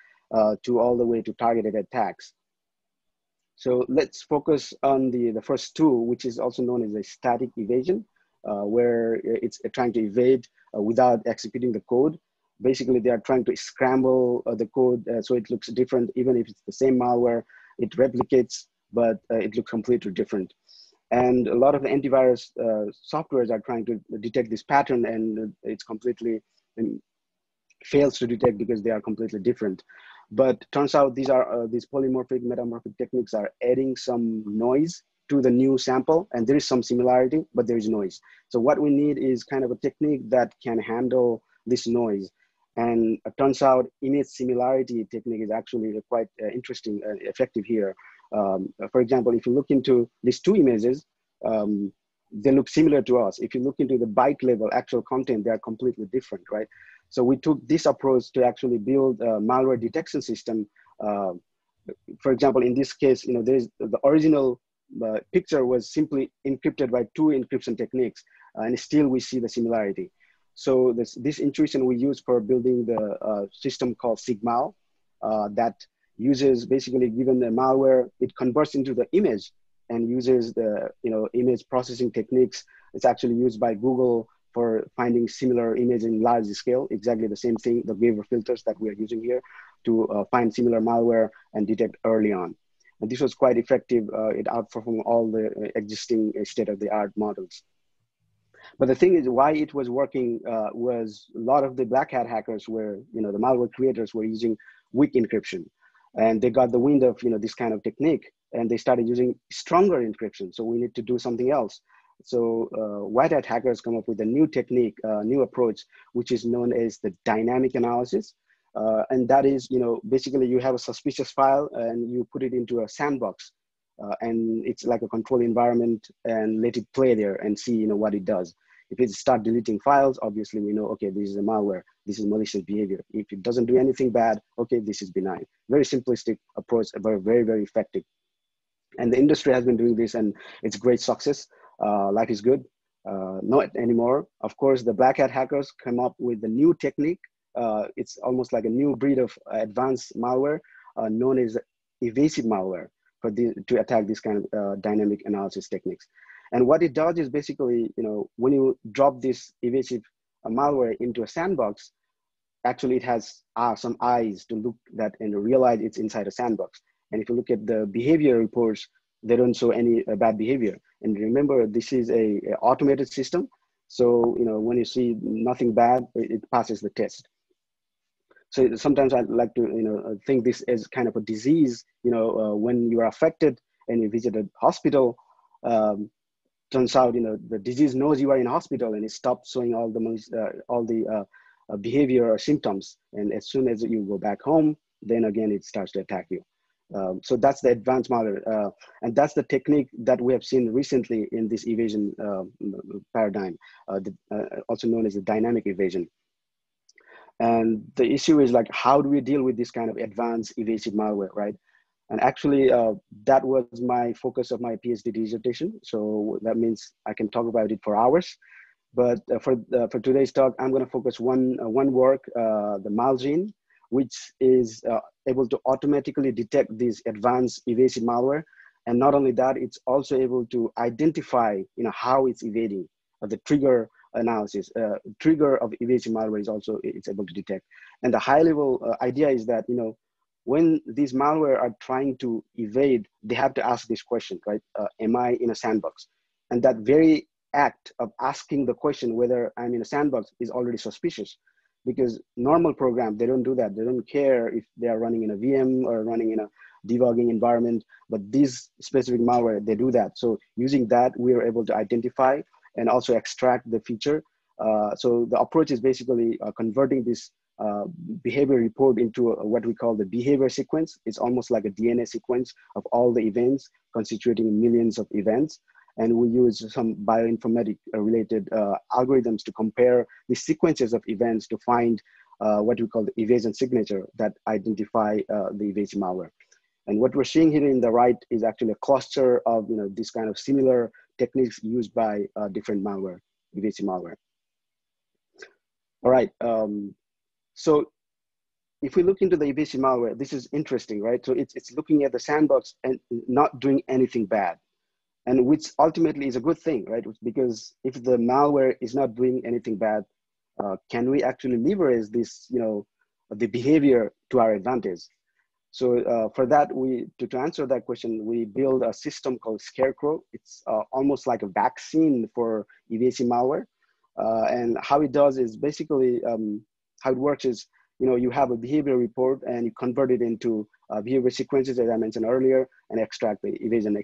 to all the way to targeted attacks. So let's focus on the first two, which is also known as a static evasion, where it's trying to evade without executing the code. Basically, they are trying to scramble the code so it looks different, even if it's the same malware, it replicates, but it looks completely different. And a lot of the antivirus softwares are trying to detect this pattern, and it's completely fails to detect because they are completely different. But turns out these are these polymorphic, metamorphic techniques are adding some noise to the new sample, and there is some similarity, but there is noise. So what we need is kind of a technique that can handle this noise. And it turns out image similarity technique is actually quite interesting, effective here. For example, if you look into these two images, they look similar to us. If you look into the byte level, actual content, they are completely different, right? So we took this approach to actually build a malware detection system. For example, in this case, you know, there's the original picture was simply encrypted by two encryption techniques, and still we see the similarity. So this intuition we use for building the system called Sigmal that uses basically, given the malware, it converts into the image and uses the, you know, image processing techniques. It's actually used by Google for finding similar image in large scale, exactly the same thing, the waiver filters that we are using here to find similar malware and detect early on. And this was quite effective. It outperformed all the existing state-of-the-art models. But the thing is, why it was working was a lot of the black hat hackers were, you know, the malware creators were using weak encryption, and they got the wind of, you know, this kind of technique, and they started using stronger encryption. So we need to do something else. So white hat hackers come up with a new technique, new approach, which is known as the dynamic analysis. And that is, you know, basically you have a suspicious file and you put it into a sandbox, and it's like a controlled environment, and let it play there and see, you know, what it does. If it start deleting files, obviously we know, okay, this is a malware, this is malicious behavior. If it doesn't do anything bad, okay, this is benign. Very simplistic approach, but very, very effective. And the industry has been doing this, and it's great success. Life is good. Not anymore. Of course, the black hat hackers come up with a new technique. It's almost like a new breed of advanced malware known as evasive malware to attack this kind of dynamic analysis techniques. And what it does is basically, you know, when you drop this evasive malware into a sandbox, actually it has some eyes to look that and realize it's inside a sandbox. And if you look at the behavior reports, they don't show any bad behavior. And remember, this is a automated system. So, you know, when you see nothing bad, it passes the test. So sometimes I like to, you know, think this as kind of a disease, you know, when you are affected and you visit a hospital, turns out, the disease knows you are in hospital and it stops showing all the behavior or symptoms. And as soon as you go back home, then again, it starts to attack you. So that's the advanced malware. And that's the technique that we have seen recently in this evasion paradigm, also known as the dynamic evasion. And the issue is like, how do we deal with this kind of advanced evasive malware, right? And actually, that was my focus of my PhD dissertation. So that means I can talk about it for hours. But for today's talk, I'm going to focus one work, the Malgene, which is able to automatically detect this advanced evasive malware. And not only that, it's also able to identify, how it's evading. The trigger analysis, trigger of evasive malware is also it's able to detect. And the high-level idea is that, when these malware are trying to evade, they have to ask this question, right? Am I in a sandbox? And that very act of asking the question whether I'm in a sandbox is already suspicious, because normal program, they don't do that. They don't care if they are running in a VM or running in a debugging environment, but these specific malware, they do that. So using that, we are able to identify and also extract the feature. So the approach is basically converting this behavior report into what we call the behavior sequence. It's almost like a DNA sequence of all the events constituting millions of events. And we use some bioinformatic related algorithms to compare the sequences of events to find what we call the evasion signature that identify the evasive malware. And what we're seeing here in the right is actually a cluster of this kind of similar techniques used by different malware, evasive malware. All right. So if we look into the evasive malware, this is interesting, right? So it's looking at the sandbox and not doing anything bad, and which ultimately is a good thing, right? Because if the malware is not doing anything bad, can we actually leverage this, the behavior to our advantage? So for that, to answer that question, we build a system called Scarecrow. It's almost like a vaccine for evasive malware. And how it does is basically, how it works is, you have a behavior report and you convert it into behavior sequences, as I mentioned earlier, and extract the evasion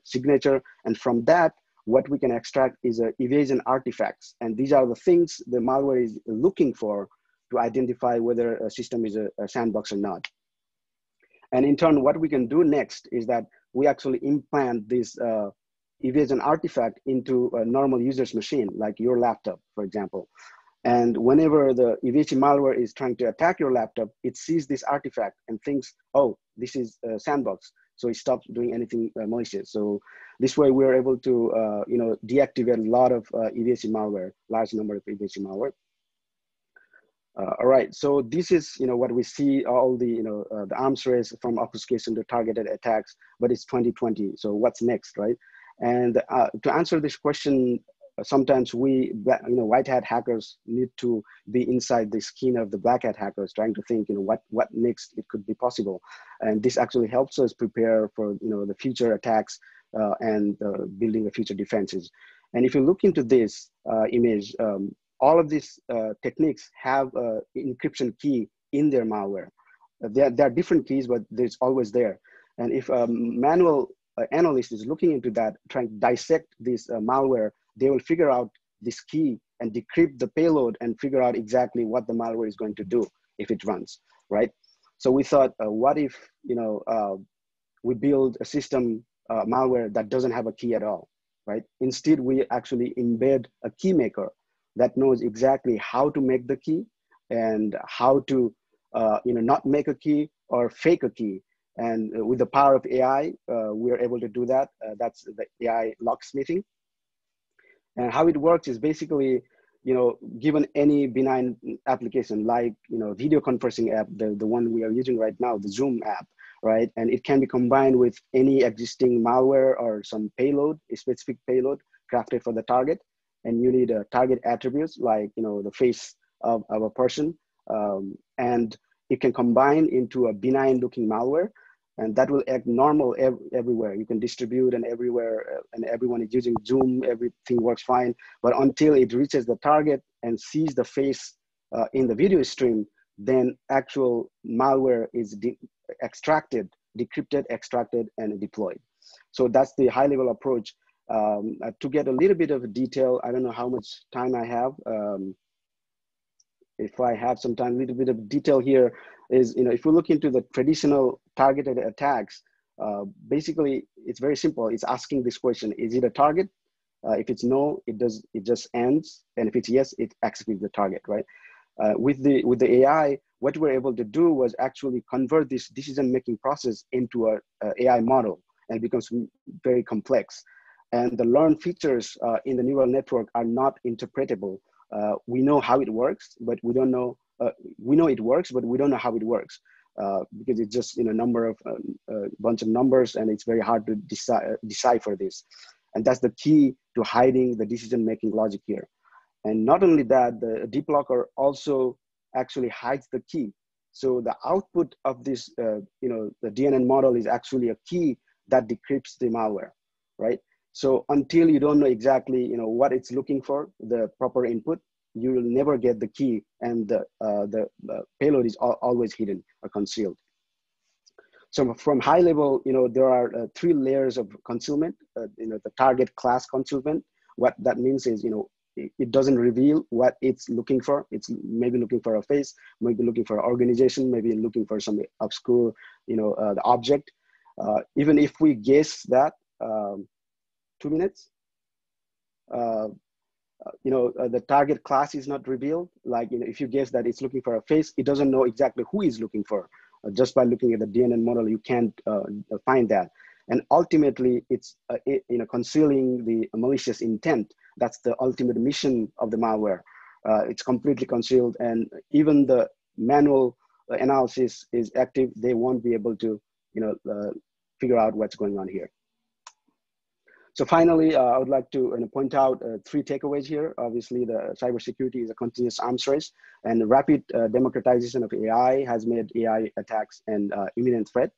signature. And from that, what we can extract is evasion artifacts. And these are the things the malware is looking for to identify whether a system is a sandbox or not. And in turn, what we can do next is that we actually implant this evasion artifact into a normal user's machine, like your laptop, for example. And whenever the evasive malware is trying to attack your laptop, it sees this artifact and thinks, oh, this is a sandbox. So it stops doing anything malicious. So this way we're able to, deactivate a lot of evasive malware, large number of evasive malware. All right, so this is, what we see all the, the arms race from obfuscation to targeted attacks, but it's 2020. So what's next, right? And to answer this question, sometimes we, white hat hackers need to be inside the skin of the black hat hackers, trying to think, what next it could be possible. And this actually helps us prepare for, the future attacks and building the future defenses. And if you look into this image, all of these techniques have an encryption key in their malware. There are different keys, but it's always there. And if a manual analyst is looking into that, trying to dissect this malware, they will figure out this key and decrypt the payload and figure out exactly what the malware is going to do if it runs, right? So we thought, what if we build a system malware that doesn't have a key at all, right? Instead, we actually embed a key maker that knows exactly how to make the key and how to not make a key or fake a key. And with the power of AI, we are able to do that. That's the AI locksmithing. And how it works is basically, given any benign application like, video conferencing app, the one we are using right now, the Zoom app, right? And it can be combined with any existing malware or some payload, a specific payload crafted for the target. And you need target attributes like, the face of a person. And it can combine into a benign looking malware. And that will act normal everywhere. You can distribute and everywhere, and everyone is using Zoom, everything works fine. But until it reaches the target and sees the face in the video stream, then actual malware is extracted, decrypted, extracted, and deployed. So that's the high level approach. To get a little bit of detail, I don't know how much time I have. If I have some time, a little bit of detail here is, if you look into the traditional targeted attacks, basically it's very simple. It's asking this question: is it a target? If it's no, it just ends, and if it's yes, it executes the target, right? With the AI, what we're able to do was actually convert this decision-making process into a AI model, and it becomes very complex. And the learned features in the neural network are not interpretable. We know how it works, but we don't know. We know it works, but we don't know how it works because it's just bunch of numbers, and it's very hard to decipher this. And that's the key to hiding the decision-making logic here. And not only that, the DeepLocker also actually hides the key. So the output of this, the DNN model is actually a key that decrypts the malware, right? So until you don't know exactly, what it's looking for, the proper input, you will never get the key, and the payload is always hidden or concealed. So from high level, there are 3 layers of concealment. The target class concealment. What that means is, it doesn't reveal what it's looking for. It's maybe looking for a face, maybe looking for an organization, maybe looking for some obscure, the object. Even if we guess that, 2 minutes, the target class is not revealed. Like, if you guess that it's looking for a face, it doesn't know exactly who is looking for. Just by looking at the DNN model, you can't find that. And ultimately, it's concealing the malicious intent. That's the ultimate mission of the malware. It's completely concealed, and even the manual analysis is active. They won't be able to, figure out what's going on here. So finally, I would like to point out 3 takeaways here. Obviously, the cybersecurity is a continuous arms race, and the rapid democratization of AI has made AI attacks an imminent threat.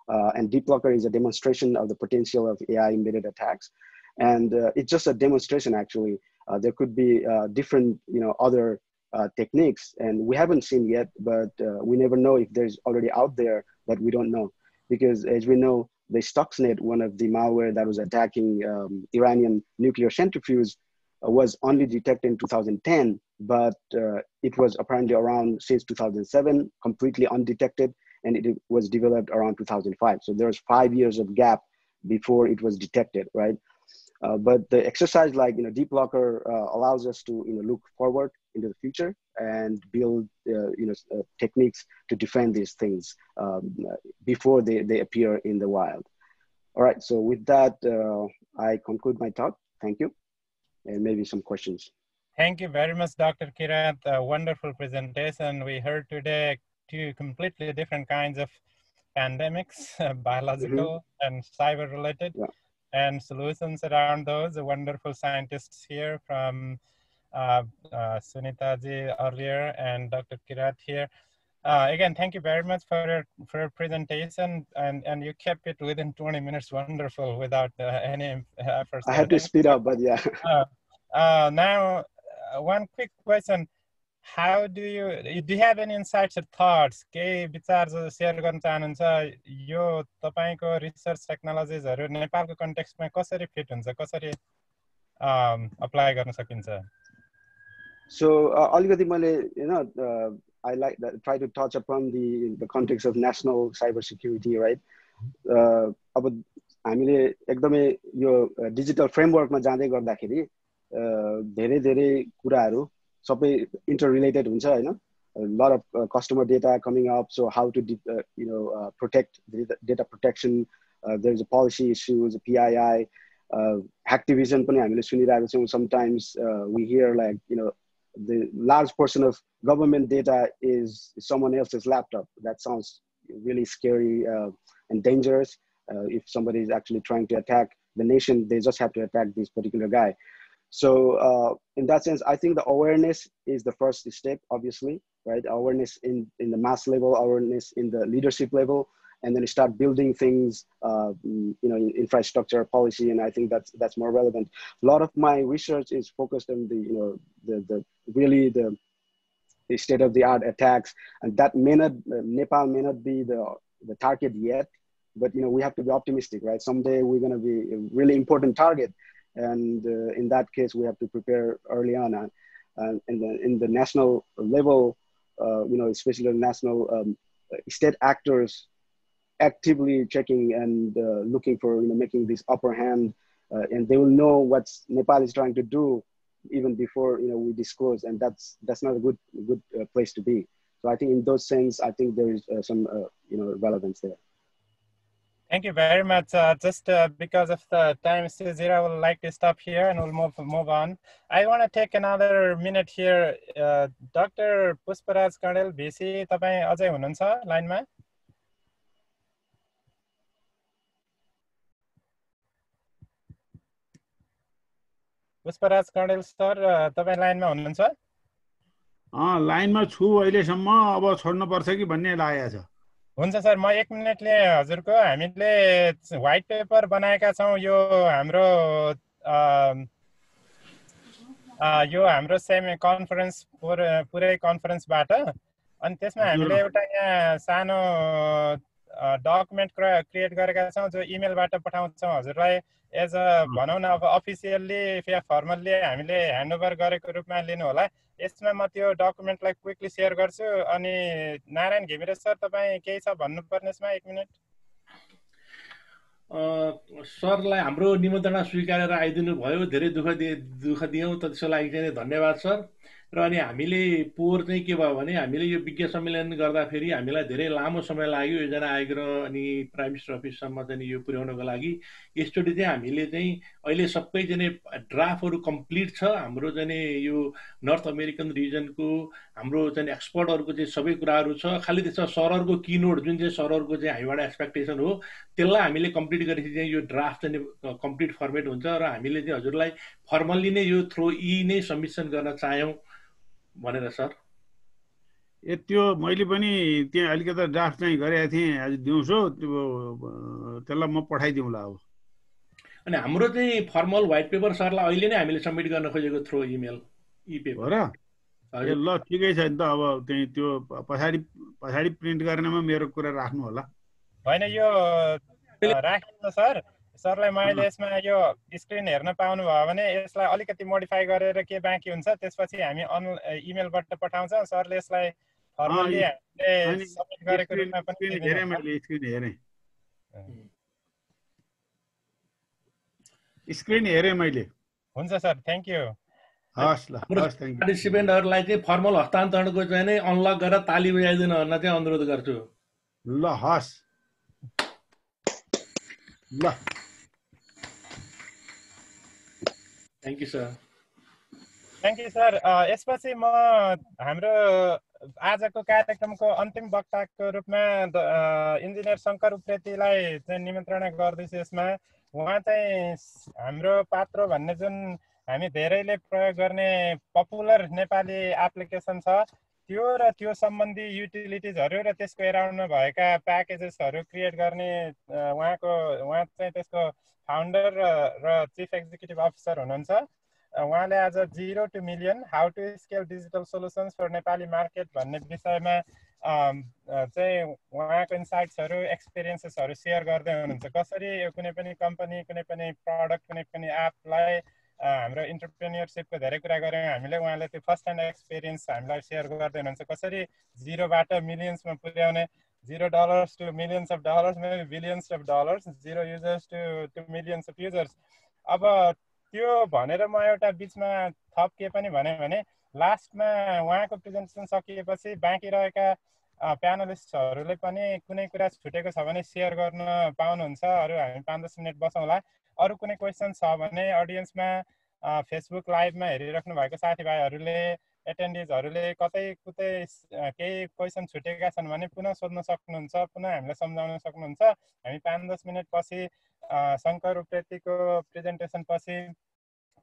And DeepLocker is a demonstration of the potential of AI-embedded attacks. And it's just a demonstration, actually. There could be different, other techniques, and we haven't seen yet, but we never know if there's already out there that we don't know. Because as we know, the Stuxnet, one of the malware that was attacking Iranian nuclear centrifuge, was only detected in 2010, but it was apparently around since 2007, completely undetected, and it was developed around 2005. So there's 5 years of gap before it was detected, right? But the exercise like DeepLocker allows us to look forward into the future and build techniques to defend these things before they appear in the wild. All right, so with that, I conclude my talk. Thank you, and maybe some questions. Thank you very much, Dr. Kirat. A wonderful presentation. We heard today 2 completely different kinds of pandemics, biological and cyber related. Yeah. And solutions around those. The wonderful scientists here from Sunita ji earlier and Dr. Kirat here. Again, thank you very much for your presentation, and you kept it within 20 minutes. Wonderful, without any efforts. I had to speed up, but yeah. Now, one quick question. How do you have any insights or thoughts? के विचार share गर्न चाहनुहुन्छ यो तपाईको research टेक्नोलोजिजहरु नेपालको कन्टेक्स्टमा कसरी fit हुन्छ, कसरी अप्लाई गर्न सकिन्छ? So अलिकति मैले I like that, try to touch upon the context of national cybersecurity, right? अब हामीले एकदमै यो डिजिटल फ्रेमवर्कमा जाँदै गर्दाखेरि धेरै धेरै कुराहरु सबै interrelated हुन्छ हैन? A lot of customer data coming up, so how to protect the data protection. There's a policy issues, PII, Hacktivision पनि हामीले सुनिरहेको छौं. Sometimes we hear like the large portion of government data is someone else's laptop. That sounds really scary and dangerous. If somebody is actually trying to attack the nation, they just have to attack this particular guy. So in that sense, I think the awareness is the first step, obviously, right? Awareness in the mass level, awareness in the leadership level, and then start building things, infrastructure, policy, and I think that's more relevant. A lot of my research is focused on the state-of-the-art attacks, and that Nepal may not be the target yet, but we have to be optimistic, right? Someday we're going to be a really important target. and in that case, we have to prepare early on. In the national level, especially the national state actors actively checking and looking for making this upper hand, and they will know what Nepal is trying to do even before we disclose, and that's not a good place to be. So I think in those sense, I think there is some relevance there. Thank you very much. Just because of the time is zero, I would like to stop here and we'll move on. I want to take another minute here. Dr. Pushparaj Kandel, VC, तपाईं अझै हुनुहुन्छ लाइनमा? Pushpraj Kandel sir, तपाईं लाइनमा हुनुहुन्छ? लाइनमा छु अहिलेसम्म, अब छोड्नु पर्छ कि भन्ने लागेको छ। हुन्छ सर, म 1 मिनेटले हजुरको, हामीले व्हाइट पेपर बनाएका छौं यो हाम्रो सेमी कन्फरेन्स पुरै कन्फरेन्सबाट, अनि त्यसमा हामीले एउटा यहाँ सानो डकुमेन्ट क्रिएट गरेका छौं जो इमेलबाट पठाउँछौं हजुरलाई एज अ भनौं न अब अफिसियल्ली या फर्मल्ली हामीले ह्यान्डओभर गरेको रूपमा लिनु होला। यसमा म त्यो डकुमेन्टलाई क्विकली शेयर गर्छु। अनि नारायण घिमिरे सर, तपाईं केही छ भन्नुपर्ने यसमा 1 मिनेट? सरलाई हाम्रो निमन्त्रणा स्वीकारेर आइदिनु भयो, धेरै दुःख दियौं, त्यसको लागि चाहिँ धन्यवाद सर। र अनि हामीले पोहोर चाहिँ के भयो भने हामीले यो विज्ञ सम्मेलन गर्दाखेरि हामीलाई धेरै लामो समय लाग्यो योजना आयोग र अनि प्राइम मिनिस्टर अफिससम्म चाहिँ यो पुर्याउनको लागि। यसचोटि चाहिँ हामीले चाहिँ अहिले सबै चाहिँ ड्राफ्टहरू कम्प्लिट छ। हाम्रो चाहिँ यो नर्थ अमेरिकन रिजनको हाम्रो चाहिँ एक्सपर्टहरूको चाहिँ सबै कुराहरू छ। खालि त्यसमा सरहरूको कीनोट जुन चाहिँ सरहरूको चाहिँ हामीबाट एक्सपेक्टेसन हो त्यसलाई हामीले कम्प्लिट गरेपछि चाहिँ यो ड्राफ्ट चाहिँ कम्प्लिट फर्मेट हुन्छ र हामीले चाहिँ हजुरलाई फर्मल्ली नै यो थ्रु नै सबमिसन गर्न चाह्यौं भनेर सर। त्यो मैले पनि त्यहाँ अलिकति ड्राफ्ट चाहिँ गरेको थिएँ आज दिउँसो, त्यसलाई म पठाइदिउँला अब। अनि हाम्रो चाहिँ फर्मल व्हाइट पेपर सरलाई अहिले नै हामीले सबमिट गर्न खोजेको थ्रु इमेल ई-पेपर हो र? ल ठिकै छ नि त, अब त्यही त्यो पछाडि प्रिन्ट गर्नेमा मेरो कुरा राख्नु होला। हैन, यो राख्नु सर। सरलाई मैले यसमा यो स्क्रिन हेर्न पाउनु भयो भने यसलाई अलिकति मोडिफाई गरेर के बाँकी हुन्छ त्यसपछि हामी इमेलबाट पठाउँछौं। सरले यसलाई फर्मल्ली हामीले सबमिट गरेको रूपमा पनि हेरेँ, मैले स्क्रिन हेरेँ मैले। हुन्छ सर, थ्यांक यू। हस् ल, हस्, थ्यांक यू। पार्टिसिपेन्टहरुलाई चाहिँ फर्मल हस्तान्तरणको चाहिँ नै अनलक गरेर ताली बजाइदिनु भन्न चाहिँ अनुरोध गर्छु। ल हस्, ल thank you sir. Thank you sir. यसपछि म हाम्रो आजको कार्यक्रमको अन्तिम वक्ताको रूपमा इन्जिनियर शंकर उप्रेतीलाई चाहिँ निमन्त्रणा गर्दैछु। यसमा उहाँ चाहिँ हाम्रो पात्रो भन्ने जुन हामी धेरैले प्रयोग गर्ने पपुलर नेपाली एप्लिकेसन छ त्यो र त्यो सम्बन्धी युटिलिटिजहरु र त्यसको एराउन्डमा भएका प्याकेजेसहरु क्रिएट गर्ने उहाँ चाहिँ त्यसको फाउन्डर र चीफ एक्जिक्युटिभ अफिसर हुनुहुन्छ। उहाँले आज 0 to million how to scale digital solutions for Nepali market भन्ने विषयमा चाहिँ उहाँको इन्साइट्सहरु एक्सपिरियन्सेसहरु शेयर गर्दै हुनुहुन्छ। कसरी कुनै पनि कम्पनी, कुनै पनि प्रडक्ट, कुनै पनि एपलाई हाम्रो इन्टरप्रेन्योरशिपको धेरै कुरा गऱ्यौँ हामीले। उहाँले त्यो फर्स्ट ह्यान्ड एक्सपिरियन्स हामीलाई शेयर गर्दै हुनुहुन्छ। कसरी 0 बाट मिलियन्समा पुर्याउने, $0 to millions of dollars, maybe billions of dollars, 0 users to millions of users। अब त्यो भनेर म एउटा बीचमा थप के पनि भने लास्टमा उहाँको प्रेजेन्टेसन सकिएपछि बाँकी रहेका प्यानलिस्टहरूले पनि कुनै कुरा छुटेको छ भने शेयर गर्न पाउनुहुन्छ। अरु हामी 5-10 मिनेट बसौँला। अरु कुनै क्वेशन छ भने अडियन्समा फेसबुक लाइभमा हेरिराख्नु भएको साथीभाइहरूले, एटेन्डिजहरूले कतै केही क्वेशन छुटेका छन् भने पुनः सोध्न सक्नुहुन्छ, पुनः हामीलाई सम्झाउन सक्नुहुन्छ। हामी 5-10 मिनेट पछि शंकर उप्रेतीको प्रेजेन्टेसन पछि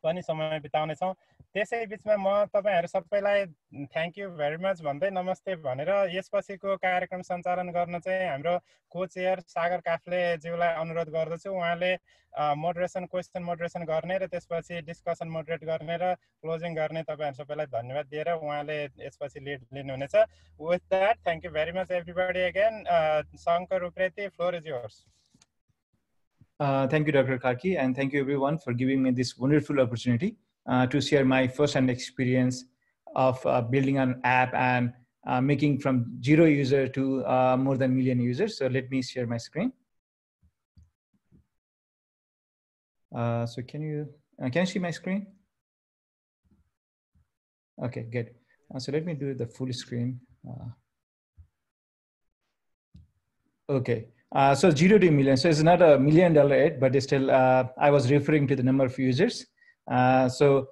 पनि समय बिताउने छौं। त्यसै बीचमा म तपाईहरु सबैलाई थ्यांक यू भेरी मच भन्दै नमस्ते भनेर यसपछिको कार्यक्रम सञ्चालन गर्न चाहिँ हाम्रो को-चेयर सागर काफ्ले ज्यूलाई अनुरोध गर्दछु। उहाँले मोडरेसन, क्वेशन मोडरेसन गर्ने र त्यसपछि डिस्कसन मोडरेट गर्ने र क्लोजिङ गर्ने तपाईहरु सबैलाई धन्यवाद दिएर उहाँले यसपछि लिड लिनुहुनेछ। With that, thank you very much everybody again. Shankar Upreti, floor is yours. Thank you, Dr. Karki, and thank you everyone for giving me this wonderful opportunity to share my first-hand experience of building an app and making from 0 user to more than 1 million users. So let me share my screen. So can you see my screen? Okay, good. So let me do the full screen. Okay. So 0 to 1 million. So it's not $1 million ad, but it's still, I was referring to the number of users. So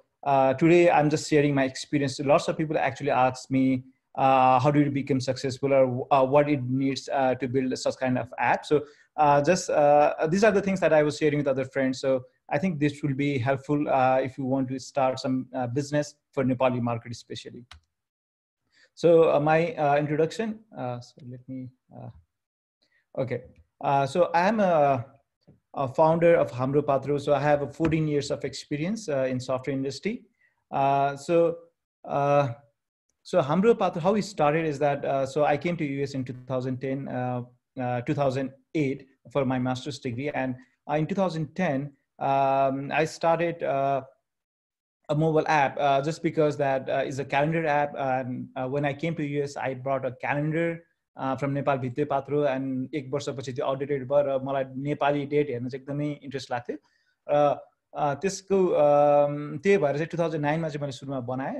today I'm just sharing my experience. Lots of people actually ask me, how do you become successful, or what it needs to build such kind of app. So these are the things that I was sharing with other friends. So I think this will be helpful if you want to start some business for Nepali market especially. So my introduction, so let me, okay. So I am a founder of Hamro Patro. So I have 14 years of experience in software industry. So Hamro Patro, how it started is that, so I came to US in 2010, 2008 for my master's degree. And in 2010, I started a mobile app just because that is a calendar app. And when I came to US, I brought a calendar from Nepal भित्रै पात्रो, and 1 वर्षपछि त्यो updated भयो र मलाई Nepali date हेर्न चाहिँ एकदमै interest लाग्थ्यो। त्यसको त्यही भएर चाहिँ 2009 मा चाहिँ मैले सुरुमा बनाएँ,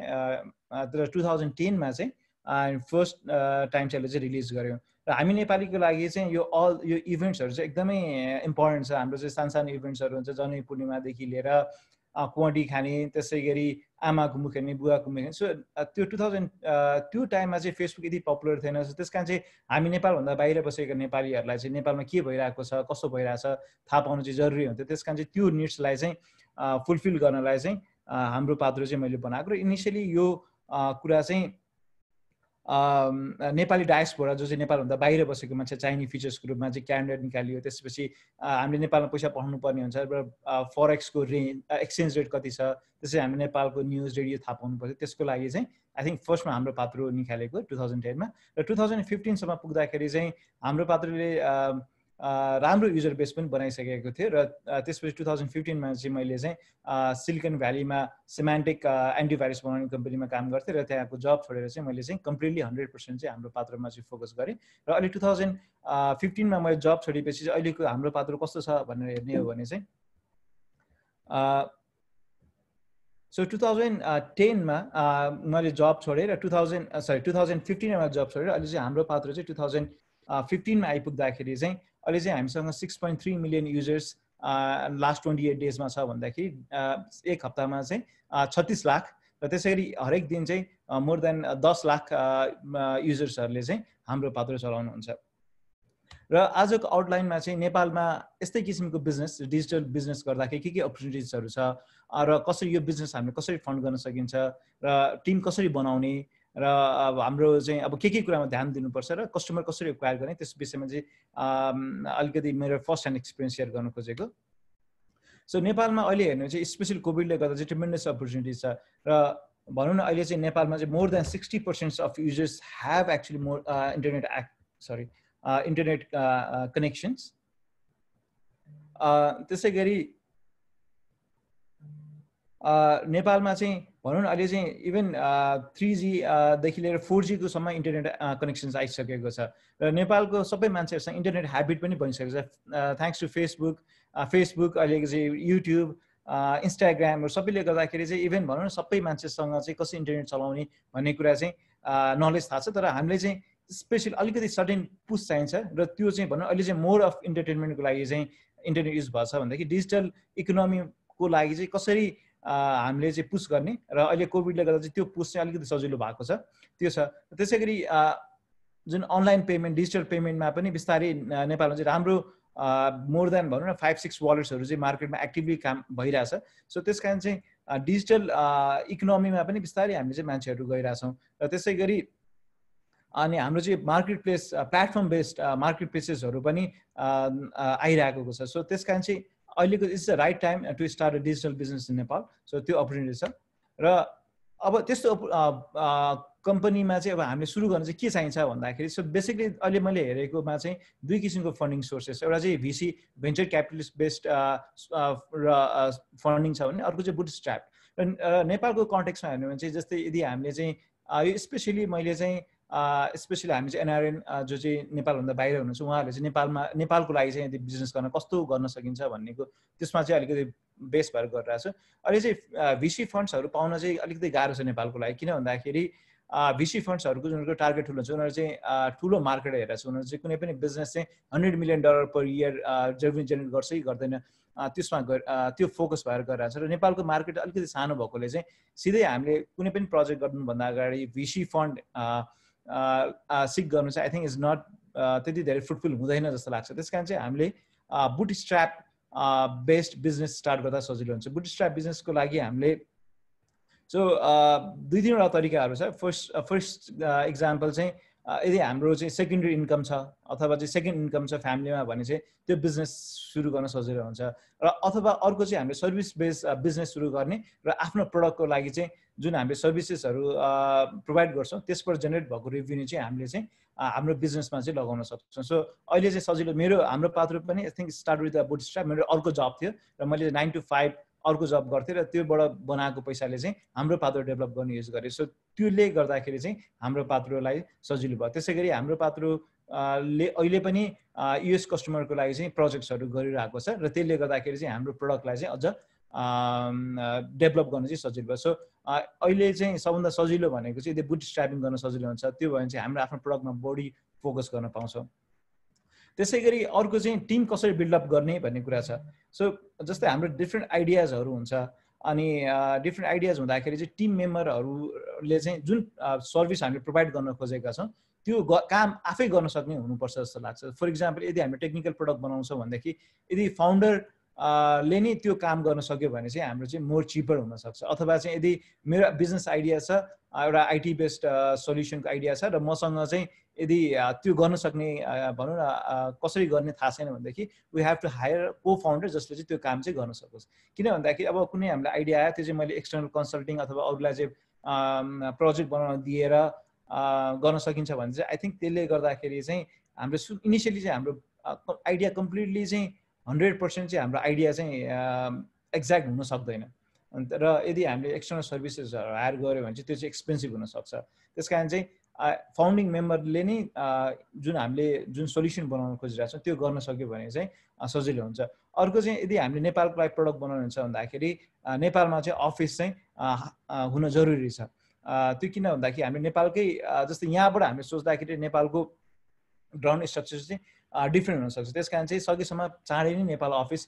तर 2010 मा चाहिँ फर्स्ट टाइम चाहिँ चाहिँ रिलिज गर्यो। र हामी नेपालीको लागि चाहिँ यो इभेन्ट्सहरु चाहिँ एकदमै इम्पोर्टेन्ट छ। हाम्रो चाहिँ सानसानो इभेन्ट्सहरु हुन्छ, जनै पूर्णिमादेखि लिएर क्वाडी खाने, त्यसै गरी आमाको मुख हेर्ने, बुवाको मुख हेर्ने। सो त्यो टाइममा चाहिँ फेसबुक यति पपुलर थिएन। त्यस कारण चाहिँ हामी नेपालभन्दा बाहिर बसेका नेपालीहरूलाई चाहिँ नेपालमा के भइरहेको छ, कसो भइरहेछ थाहा पाउनु चाहिँ जरुरी हुन्थ्यो। त्यस कारण चाहिँ त्यो निड्सलाई चाहिँ फुलफिल गर्नलाई चाहिँ हाम्रो पात्रो चाहिँ मैले बनाएको। र इनिसियली यो कुरा चाहिँ नेपाली डायस्पोरा जो चाहिँ नेपालभन्दा बाहिर बसेको मान्छे चाहिने फिचर्सको रूपमा चाहिँ क्यालेन्डर निकालियो। त्यसपछि हामीले नेपालमा पैसा पठाउनु पर्ने हुन्छ र फरेक्सको एक्सचेन्ज रेट कति छ, त्यसै हामी नेपालको न्युज रेडियो थाहा पाउनु पर्छ। त्यसको लागि चाहिँ आई थिङ्क फर्स्टमा हाम्रो पात्रो निकालेको 2010 मा। र 2015 सम्म पुग्दाखेरि चाहिँ हाम्रो पात्रोले राम्रो युजर बेस पनि बनाइसकेको थियो। र त्यसपछि 2015 मा चाहिँ मैले चाहिँ सिलिकन भ्यालीमा सिमेन्टिक एन्टिभाइरस बनाउने कम्पनीमा काम गर्थेँ, र त्यहाँको जब छोडेर चाहिँ मैले चाहिँ कम्प्लिटली 100% चाहिँ हाम्रो पात्रोमा चाहिँ फोकस गरेँ। र अहिले 2015 मा मैले जब छोडेपछि चाहिँ अहिलेको हाम्रो पात्रो कस्तो छ भनेर हेर्ने हो भने चाहिँ सो 2010 मा मैले जब छोडेँ र 2015 मा जब छोडेर अहिले चाहिँ हाम्रो पात्रो चाहिँ 2015 मा आइपुग्दाखेरि चाहिँ अहिले चाहिँ हामीसँग 6.3 मिलियन युजर्स लास्ट 28 डेजमा छ भन्दाखेरि एक हप्तामा चाहिँ 36 लाख, र त्यसैगरी हरेक दिन चाहिँ मोर देन 10 लाख युजर्सहरूले चाहिँ हाम्रो पात्रो चलाउनुहुन्छ। र आजको आउटलाइनमा चाहिँ नेपालमा यस्तै किसिमको बिजनेस, डिजिटल बिजनेस गर्दाखेरि के अपर्च्युनिटिजहरू छ, र कसरी यो बिजनेस हामीले कसरी फन्ड गर्न सकिन्छ, र टिम कसरी बनाउने, र अब हाम्रो चाहिँ अब के कुरामा ध्यान दिनुपर्छ, र कस्टमर कसरी एक्वायर गर्ने, त्यस विषयमा चाहिँ अलिकति मेरो फर्स्ट ह्यान्ड एक्सपिरियन्स सेयर गर्न खोजेको। सो नेपालमा अहिले हेर्नु चाहिँ स्पेशल कोभिडले गर्दा चाहिँ ट्रिमेन्डस अपर्च्युनिटी छ। र भनौँ न अहिले चाहिँ नेपालमा चाहिँ more than 60% of users have actually internet connections. त्यसै गरी नेपालमा चाहिँ भनौँ न अहिले चाहिँ इभन 3G देखि लिएर 4G को सम्म इन्टरनेट कनेक्सन्स आइसकेको छ, र नेपालको सबै मान्छेहरूसँग इन्टरनेट ह्याबिट पनि बनिसकेको छ थ्याङ्क्स टु फेसबुक अहिले चाहिँ युट्युब, इन्स्टाग्राम सबैले गर्दाखेरि चाहिँ इभन भनौँ न सबै मान्छेसँग चाहिँ कसरी इन्टरनेट चलाउने भन्ने कुरा चाहिँ नलेज थाहा छ। तर हामीले चाहिँ स्पेसल अलिकति सर्टेन पुस चाहिन्छ, र त्यो चाहिँ भनौँ अहिले चाहिँ मोर अफ इन्टरटेनमेन्टको लागि चाहिँ इन्टरनेट युज भएको छ भनेदेखि डिजिटल इकोनोमीको लागि चाहिँ कसरी हामीले चाहिँ पुस गर्ने, र अहिले कोभिडले गर्दा चाहिँ त्यो पुस चाहिँ अलिकति सजिलो भएको छ, त्यो छ। त्यसै गरी जुन अनलाइन पेमेन्ट, डिजिटल पेमेन्टमा पनि बिस्तारै नेपालमा चाहिँ राम्रो मोर देन भनौँ न 5-6 वालेट्सहरू चाहिँ मार्केटमा एक्टिभली काम भइरहेछ। सो त्यस कारण चाहिँ डिजिटल इकोनोमीमा पनि बिस्तारै हामीले चाहिँ मान्छेहरू गइरहेछौँ। र त्यसै गरी अनि हाम्रो चाहिँ market place platform based market प्लेसेसहरू पनि आइरहेको छ। सो त्यस कारण चाहिँ अहिलेको it's the right time to start a digital business in Nepal. So त्यो अपर्च्युनिटी छ। र अब त्यस्तो कम्पनीमा चाहिँ अब हामीले सुरु गर्न चाहिँ के चाहिन्छ भन्दाखेरि सो बेसिकली अहिले मैले हेरेकोमा चाहिँ दुई किसिमको फन्डिङ सोर्सेस, एउटा चाहिँ VC भेन्चर क्यापिटलिस्ट बेस्ड र फन्डिङ छ भने अर्को चाहिँ बुटस्ट्र्याप। र नेपालको कन्टेक्समा हेर्नु भने चाहिँ जस्तै यदि हामीले चाहिँ स्पेसली मैले चाहिँ स्पेसली हामी चाहिँ NRN जो चाहिँ नेपालभन्दा बाहिर हुनुहुन्छ उहाँहरूले चाहिँ नेपालको लागि चाहिँ यदि बिजनेस गर्न कस्तो गर्न सकिन्छ भन्नेको त्यसमा चाहिँ अलिकति बेस भएर गरिरहेको छु। अहिले चाहिँ VC फन्ड्सहरू पाउन चाहिँ अलिकति गाह्रो छ नेपालको लागि, किन भन्दाखेरि VC फन्ड्सहरूको जुनको टार्गेट ठुलो छ, उनीहरू चाहिँ ठुलो मार्केट हेरेर छ, उनीहरू चाहिँ कुनै पनि बिजनेस चाहिँ $100 million per year revenue generate गर्छ कि गर्दैन त्यसमा त्यो फोकस भएर गरिरहेको छ। र नेपालको मार्केट अलिकति सानो भएकोले चाहिँ सिधै हामीले कुनै पनि प्रोजेक्ट गर्नुभन्दा अगाडि VC फन्ड सिक गर्नु चाहिँ आई थिङ्क इज नट त्यति धेरै फ्रुटफुल हुँदैन जस्तो लाग्छ। त्यस कारण चाहिँ हामीले बुटस्ट्र्याप बेस्ड बिजनेस स्टार्ट गर्दा सजिलो हुन्छ। बुटस्ट्र्याप बिजनेसको लागि हामीले सो दुई तिनवटा तरिकाहरू छ। फर्स्ट इक्जाम्पल चाहिँ यदि हाम्रो चाहिँ सेकेन्डरी इन्कम छ अथवा चाहिँ सेकेन्ड इन्कम छ फ्यामिलीमा भने चाहिँ त्यो बिजनेस सुरु गर्न सजिलो हुन्छ। र अथवा अर्को चाहिँ हामीले सर्भिस बेस्ड बिजनेस सुरु गर्ने र आफ्नो प्रडक्टको लागि चाहिँ जुन हामीले सर्भिसेसहरू प्रोभाइड गर्छौँ त्यसबाट जेनेरेट भएको रेभेन्यू चाहिँ हामीले चाहिँ हाम्रो बिजनेसमा चाहिँ लगाउन सक्छौँ। सो अहिले चाहिँ सजिलो हाम्रो पात्रो पनि I think start with the bootstrap. मेरो अर्को जब थियो र मैले 9 to 5 अर्को जब गर्थेँ र त्योबाट बनाएको पैसाले चाहिँ हाम्रो पात्रो डेभलप गर्ने युज गरेँ। सो त्यसले गर्दाखेरि चाहिँ हाम्रो पात्रोलाई सजिलो भयो। त्यसै गरी हाम्रो पात्रोले अहिले पनि US कस्टमरको लागि चाहिँ प्रोजेक्ट्सहरू गरिरहेको छ र त्यसले गर्दाखेरि चाहिँ हाम्रो प्रडक्टलाई चाहिँ अझ डेभलप गर्न चाहिँ सजिलो भयो। सो अहिले चाहिँ सबभन्दा सजिलो भनेको चाहिँ यदि बुटस्ट्र्यापिङ गर्न सजिलो हुन्छ त्यो भयो भने चाहिँ हाम्रो आफ्नो प्रडक्टमा बढी फोकस गर्न पाउँछौँ। त्यसै गरी अर्को चाहिँ टिम कसरी बिल्डअप गर्ने भन्ने कुरा छ। सो जस्तै हाम्रो डिफ्रेन्ट आइडियाजहरू हुन्छ अनि डिफ्रेन्ट आइडियाज हुँदाखेरि चाहिँ टिम मेम्बरहरूले चाहिँ जुन सर्भिस हामीले प्रोभाइड गर्न खोजेका छौँ त्यो काम आफै गर्न सक्ने हुनुपर्छ जस्तो लाग्छ। फर इक्जाम्पल यदि हामीले टेक्निकल प्रडक्ट बनाउँछौँ भनेदेखि यदि फाउन्डर ले नै त्यो काम गर्न सक्यो भने चाहिँ हाम्रो चाहिँ मोर चिपर हुनसक्छ। अथवा चाहिँ यदि मेरो बिजनेस आइडिया छ एउटा IT बेस्ड सोल्युसनको आइडिया छ र मसँग चाहिँ यदि त्यो गर्न सक्ने भनौँ न कसरी गर्ने थाहा छैन भनेदेखि वी हेभ टु हायर को फाउन्डर जसले चाहिँ त्यो काम चाहिँ गर्न सकोस्। किन भन्दाखेरि अब कुनै हामीलाई आइडिया आयो त्यो चाहिँ मैले एक्सटर्नल कन्सल्टिङ अथवा अरूलाई चाहिँ प्रोजेक्ट बनाउन दिएर गर्न सकिन्छ भने चाहिँ आई थिङ्क त्यसले गर्दाखेरि चाहिँ हाम्रो इनिसियली चाहिँ हाम्रो आइडिया कम्प्लिटली चाहिँ 100% चाहिँ हाम्रो आइडिया चाहिँ एक्ज्याक्ट हुन सक्दैन र यदि हामीले एक्सटर्नल सर्भिसेसहरू हायर गऱ्यो भने चाहिँ त्यो चाहिँ एक्सपेन्सिभ हुनसक्छ। त्यस कारण चाहिँ फाउन्डिङ मेम्बरले नै जुन सोल्युसन बनाउन खोजिरहेको छ त्यो गर्न सक्यो भने चाहिँ सजिलो हुन्छ। अर्को चाहिँ यदि हामीले नेपालको लागि प्रडक्ट बनाउनु हुन्छ भन्दाखेरि नेपालमा चाहिँ अफिस चाहिँ हुन जरुरी छ। त्यो किन भन्दाखेरि हामीले नेपालकै जस्तै यहाँबाट हामीले सोच्दाखेरि नेपालको ग्राउन्ड स्ट्रक्चर चाहिँ डिफ्रेन्ट हुनसक्छ। त्यस कारण चाहिँ सकेसम्म चाँडै नै नेपाल अफिस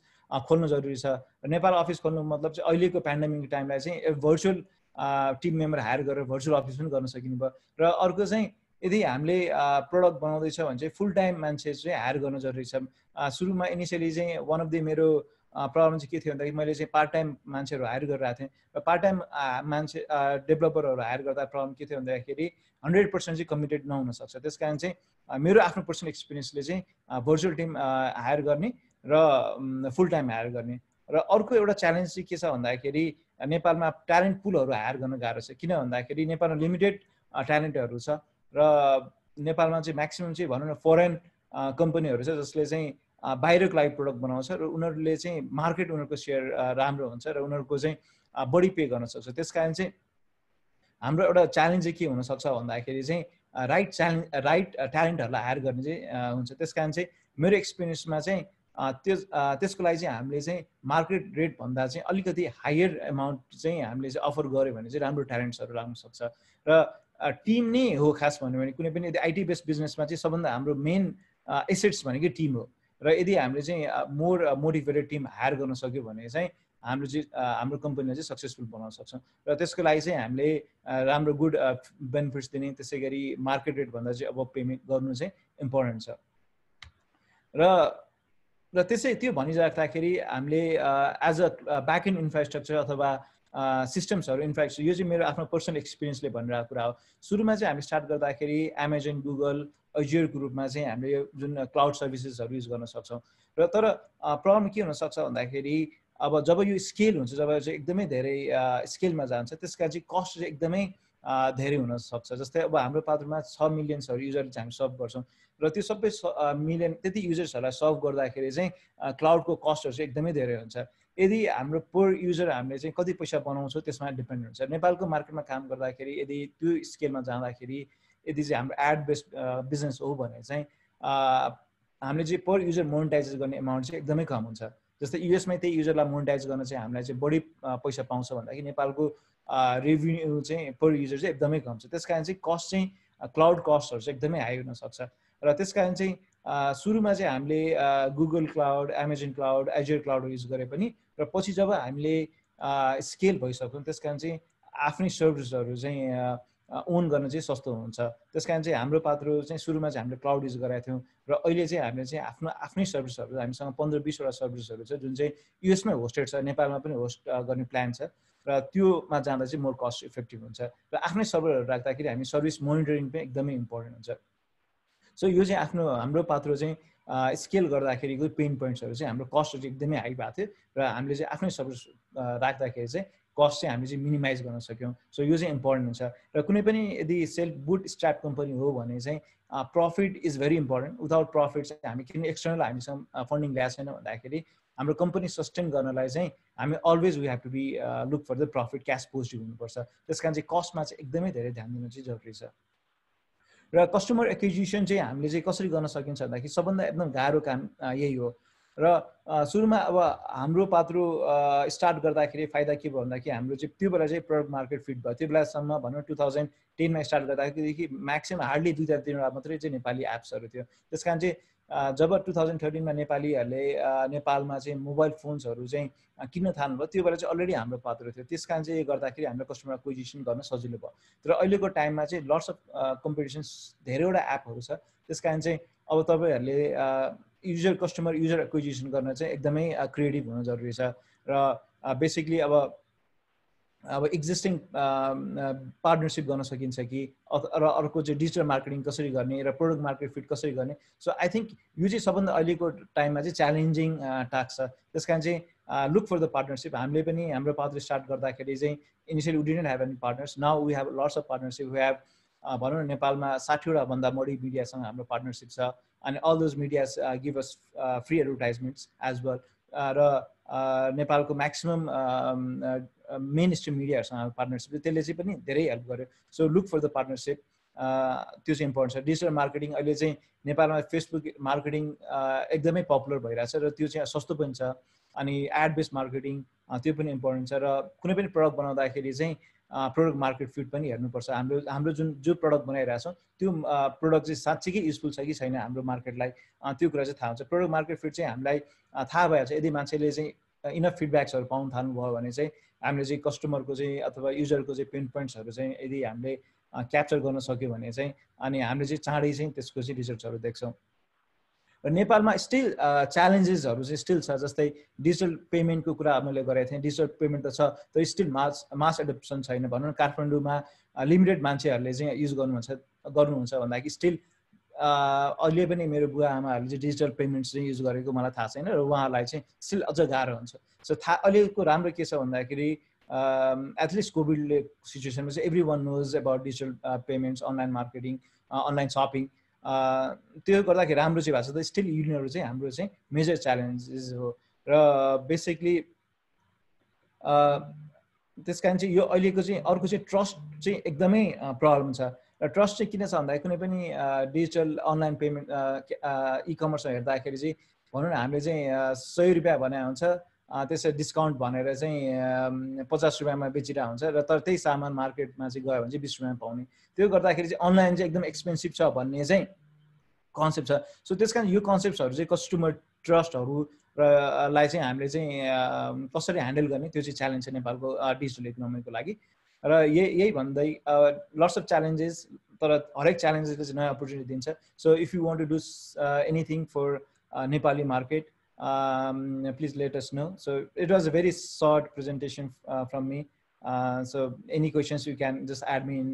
खोल्नु जरुरी छ। नेपाल अफिस खोल्नु मतलब चाहिँ अहिलेको पेन्डेमिक टाइमलाई चाहिँ भर्चुअल टिम मेम्बर हायर गरेर भर्चुअल अफिस पनि गर्न सकिने भयो। र अर्को चाहिँ यदि हामीले प्रडक्ट बनाउँदैछ भने चाहिँ फुल टाइम मान्छे चाहिँ हायर गर्न जरुरी छ। सुरुमा इनिसियली चाहिँ वान अफ द मेरो प्रब्लम चाहिँ के थियो भन्दाखेरि मैले चाहिँ पार्ट टाइम मान्छेहरू हायर गरिरहेको थिएँ र पार्ट टाइम मान्छे डेभलपरहरू हायर गर्दा प्रब्लम के थियो भन्दाखेरि 100% चाहिँ कमिटेड नहुन सक्छ। त्यस कारण चाहिँ मेरो आफ्नो पर्सनल एक्सपिरियन्सले चाहिँ भर्चुअल टिम हायर गर्ने र फुल टाइम हायर गर्ने। र अर्को एउटा च्यालेन्ज चाहिँ के छ भन्दाखेरि नेपालमा ट्यालेन्ट पुलहरू हायर गर्न गाह्रो छ। किन भन्दाखेरि नेपालमा लिमिटेड ट्यालेन्टहरू छ र नेपालमा चाहिँ म्याक्सिमम चाहिँ भनौँ न फरेन कम्पनीहरू छ जसले चाहिँ बाहिरको लागि प्रडक्ट बनाउँछ र उनीहरूले चाहिँ मार्केट उनीहरूको सेयर राम्रो हुन्छ र उनीहरूको चाहिँ बढी पे गर्न सक्छ। त्यस कारण चाहिँ हाम्रो एउटा च्यालेन्ज चाहिँ के हुनसक्छ भन्दाखेरि चाहिँ राइट ट्यालेन्टहरूलाई हायर गर्ने चाहिँ हुन्छ। त्यस कारण चाहिँ मेरो एक्सपिरियन्समा चाहिँ त्यसको लागि चाहिँ हामीले चाहिँ मार्केट रेट भन्दा चाहिँ अलिकति हायर एमाउन्ट चाहिँ हामीले चाहिँ अफर गऱ्यो भने चाहिँ राम्रो ट्यालेन्ट्सहरू लाग्न सक्छ। र टिम नै हो खास भन्यो भने कुनै पनि यदि IT बेस्ड बिजनेसमा चाहिँ सबभन्दा हाम्रो मेन एसेट्स भनेकै टिम हो। र यदि हामीले चाहिँ मोर मोटिभेटेड टिम हायर गर्न सक्यो भने चाहिँ हाम्रो कम्पनीलाई चाहिँ सक्सेसफुल बनाउन सक्छौँ। र त्यसको लागि चाहिँ हामीले राम्रो गुड बेनिफिट्स दिने त्यसै गरी मार्केट रेटभन्दा चाहिँ अब पेमेन्ट गर्नु चाहिँ इम्पोर्टेन्ट छ। र त्यसै त्यो भनिराख्दाखेरि हामीले as a back end infrastructure अथवा सिस्टम्सहरू इन्फ्रास्ट्रक्चर यो चाहिँ मेरो आफ्नो पर्सनल एक्सपिरियन्सले भनिरहेको कुरा हो। सुरुमा चाहिँ हामी स्टार्ट गर्दाखेरि एमाजोन गुगल अज्योरको रूपमा चाहिँ हामीले जुन क्लाउड सर्भिसेसहरू युज गर्न सक्छौँ। र तर प्रब्लम के हुनसक्छ भन्दाखेरि अब जब यो स्केल हुन्छ, जब चाहिँ एकदमै धेरै स्केलमा जान्छ, त्यसका चाहिँ कस्ट चाहिँ एकदमै धेरै हुन सक्छ। जस्तै अब हाम्रो पात्रमा 6 मिलियन्सहरू युजरले चाहिँ हामी सर्भ गर्छौँ र त्यो सबै मिलियन त्यति युजर्सहरूलाई सर्भ गर्दाखेरि चाहिँ क्लाउडको कस्टहरू चाहिँ एकदमै धेरै हुन्छ। यदि हाम्रो पर युजर हामीले चाहिँ कति पैसा बनाउँछौँ त्यसमा डिपेन्ड हुन्छ। नेपालको मार्केटमा काम गर्दाखेरि यदि त्यो स्केलमा जाँदाखेरि यदि चाहिँ हाम्रो एड बेस्ड बिजनेस हो भने चाहिँ हामीले चाहिँ पर युजर मोनिटाइज गर्ने एमाउन्ट चाहिँ एकदमै कम हुन्छ। जस्तै युएसमै त्यही युजरलाई मोनिटाइज गर्न चाहिँ हामीलाई चाहिँ बढी पैसा पाउँछ भन्दाखेरि नेपालको रेभिन्यू चाहिँ पर युजर चाहिँ एकदमै कम छ। त्यस कारण चाहिँ कस्ट चाहिँ क्लाउड कस्टहरू चाहिँ एकदमै हाई हुनसक्छ र त्यस कारण चाहिँ सुरुमा चाहिँ हामीले Google cloud, Amazon cloud, Azure cloud use गरे पनि र पछि जब हामीले स्केल भइसक्यौँ त्यस कारण चाहिँ आफ्नै सर्भिसहरू चाहिँ ओन गर्न चाहिँ सस्तो हुन्छ। त्यस कारण चाहिँ हाम्रो पात्रो चाहिँ सुरुमा चाहिँ हामीले क्लाउड युज गरेका थियौँ र अहिले चाहिँ हामीले चाहिँ आफ्नै सर्भिसहरू हामीसँग 15-20 वटा सर्भिसहरू छ जुन चाहिँ युएसमै होस्टेड छ, नेपालमा पनि होस्ट गर्ने प्लान छ र त्योमा जाँदा चाहिँ मोर कस्ट इफेक्टिभ हुन्छ र आफ्नै सर्भरहरू राख्दाखेरि हामी सर्भिस मोनिटरिङ पनि एकदमै इम्पोर्टेन्ट हुन्छ। सो यो चाहिँ हाम्रो पात्रो चाहिँ स्केल गर्दाखेरिको पेन पोइन्ट्सहरू चाहिँ हाम्रो कस्टहरू चाहिँ एकदमै हाई भएको थियो र हामीले चाहिँ आफ्नै सर्भिस राख्दाखेरि चाहिँ कस्ट चाहिँ हामीले चाहिँ मिनिमाइज गर्न सक्यौँ। सो यो चाहिँ इम्पोर्टेन्ट हुन्छ र कुनै पनि यदि सेल्फ बुट स्ट्र्याप कम्पनी हो भने चाहिँ profit is very important. Without profit चाहिँ हामी किन एक्सटर्नल हामीसँग फन्डिङ ल्याएको छैन भन्दाखेरि हाम्रो कम्पनी सस्टेन गर्नलाई चाहिँ हामी always we have to be look for the profit, cash positive हुनुपर्छ। त्यस कारण चाहिँ कस्टमा चाहिँ एकदमै धेरै ध्यान दिनु चाहिँ जरुरी छ। र कस्टमर एक्विजिसन चाहिँ हामीले चाहिँ कसरी गर्न सकिन्छ भन्दाखेरि सबभन्दा एकदम गाह्रो काम यही हो र सुरुमा अब हाम्रो पात्रो स्टार्ट गर्दाखेरि फाइदा के भयो भन्दाखेरि हाम्रो चाहिँ त्यो बेला चाहिँ प्रडक्ट मार्केट फिट भयो। त्यो बेलासम्म भनौँ 2010मा स्टार्ट गर्दाखेरिदेखि म्याक्सिमम हार्डली 2-3वटा मात्रै चाहिँ नेपाली एप्सहरू थियो। त्यस कारण चाहिँ जब 2013मा नेपालीहरूले नेपालमा चाहिँ मोबाइल फोन्सहरू चाहिँ किन्न थाल्नुभयो त्यो बेला चाहिँ अलरेडी हाम्रो पात्रो थियो। त्यस कारण चाहिँ गर्दाखेरि हाम्रो कस्टमर एक्विजिसन गर्न सजिलो भयो। तर अहिलेको टाइममा चाहिँ लट्स अफ कम्पिटिसन्स धेरैवटा एपहरू छ। त्यस कारण चाहिँ अब तपाईँहरूले कस्टमर युजर एक्विजिसन गर्न चाहिँ एकदमै क्रिएटिभ हुन जरुरी छ र बेसिकली अब एक्जिस्टिङ पार्टनरसिप गर्न सकिन्छ कि र अर्को चाहिँ डिजिटल मार्केटिङ कसरी गर्ने र प्रोडक्ट मार्केट फिट कसरी गर्ने। सो आई थिङ्क यो चाहिँ सबभन्दा अहिलेको टाइममा चाहिँ च्यालेन्जिङ टास्क छ। त्यस कारण चाहिँ लुक फर द पार्टनरसिप। हामीले पनि हाम्रो पात्र स्टार्ट गर्दाखेरि चाहिँ initially we didn't have any partners, now we have lots of partnership. We have भनौँ न नेपालमा 60वटा भन्दा बढी मिडियासँग हाम्रो पार्टनरसिप छ अनि all those medias give us free advertisements as well र नेपालको म्याक्सिमम मेन स्ट्रिम मिडियाहरूसँग हाम्रो पार्टनरसिप त्यसले चाहिँ पनि धेरै हेल्प गर्यो। So look for the partnership, त्यो चाहिँ इम्पोर्टेन्ट छ। डिजिटल मार्केटिङ अहिले चाहिँ नेपालमा फेसबुक मार्केटिङ एकदमै पपुलर भइरहेछ र त्यो चाहिँ सस्तो पनि छ अनि एड बेस्ड मार्केटिङ त्यो पनि इम्पोर्टेन्ट छ र कुनै पनि प्रडक्ट बनाउँदाखेरि चाहिँ प्रोडक्ट मार्केट फिट पनि हेर्नुपर्छ। हाम्रो जो प्रडक्ट बनाइरहेछौँ त्यो प्रडक्ट चाहिँ साँच्चीकै युजफुल छ कि छैन हाम्रो मार्केटलाई, त्यो कुरा चाहिँ थाहा हुन्छ। प्रोडक्ट मार्केट फिट चाहिँ हामीलाई थाहा भइहाल्छ यदि मान्छेले चाहिँ इनफ फिडब्याक्सहरू पाउनु थाल्नुभयो भने चाहिँ हामीले चाहिँ कस्टमरको चाहिँ अथवा युजरको चाहिँ पेन पोइन्ट्सहरू चाहिँ यदि हामीले क्याप्चर गर्न सक्यो भने चाहिँ अनि हामीले चाहिँ चाँडै चाहिँ त्यसको चाहिँ रिजल्ट्सहरू देख्छौँ। र नेपालमा स्टिल च्यालेन्जेसहरू चाहिँ स्टिल छ। जस्तै डिजिटल पेमेन्टको कुरा मैले गरेको थिएँ, डिजिटल पेमेन्ट त छ तर स्टिल मास एडप्सन छैन। भनौँ न काठमाडौँमा लिमिटेड मान्छेहरूले चाहिँ युज गर्नुहुन्छ भन्दाखेरि स्टिल अहिले पनि मेरो बुवा आमाहरूले चाहिँ डिजिटल पेमेन्ट्स चाहिँ युज गरेको मलाई थाहा छैन र उहाँहरूलाई चाहिँ स्टिल अझ गाह्रो हुन्छ। सो अहिलेको राम्रो के छ भन्दाखेरि एटलिस्ट कोभिडले सिचुएसनमा चाहिँ everyone knows about digital payments, online marketing, online shopping. त्यो गर्दाखेरि राम्रो चाहिँ भएको छ। त स्टिल यिनीहरू चाहिँ हाम्रो चाहिँ मेजर च्यालेन्जेस हो र बेसिकली त्यस कारण चाहिँ यो अहिलेको चाहिँ अर्को चाहिँ ट्रस्ट चाहिँ एकदमै प्रब्लम छ। र ट्रस्ट चाहिँ किन छ भन्दाखेरि कुनै पनि डिजिटल अनलाइन पेमेन्ट इ कमर्समा हेर्दाखेरि चाहिँ भनौँ न हामीले चाहिँ 100 रुपियाँ भने हुन्छ त्यसै डिस्काउन्ट भनेर चाहिँ 50 रुपियाँमा बेचिरहेको हुन्छ र तर त्यही सामान मार्केटमा चाहिँ गयो भने चाहिँ 20 रुपियाँमा पाउने। त्यो गर्दाखेरि चाहिँ अनलाइन चाहिँ एकदम एक्सपेन्सिभ छ भन्ने चाहिँ कन्सेप्ट छ। सो त्यस कारण यो कन्सेप्ट्सहरू चाहिँ कस्टमर ट्रस्टहरू र लाई चाहिँ हामीले चाहिँ कसरी ह्यान्डल गर्ने त्यो चाहिँ च्यालेन्ज छ नेपालको डिजिटल इकोनोमीको लागि। र यही भन्दै लट्स अफ च्यालेन्जेस तर हरेक च्यालेन्जेसले चाहिँ नयाँ अपर्च्युनिटी दिन्छ। So if you want to do anything for Nepali market please let us know. So it was a very short presentation from me. So any questions you can just add me in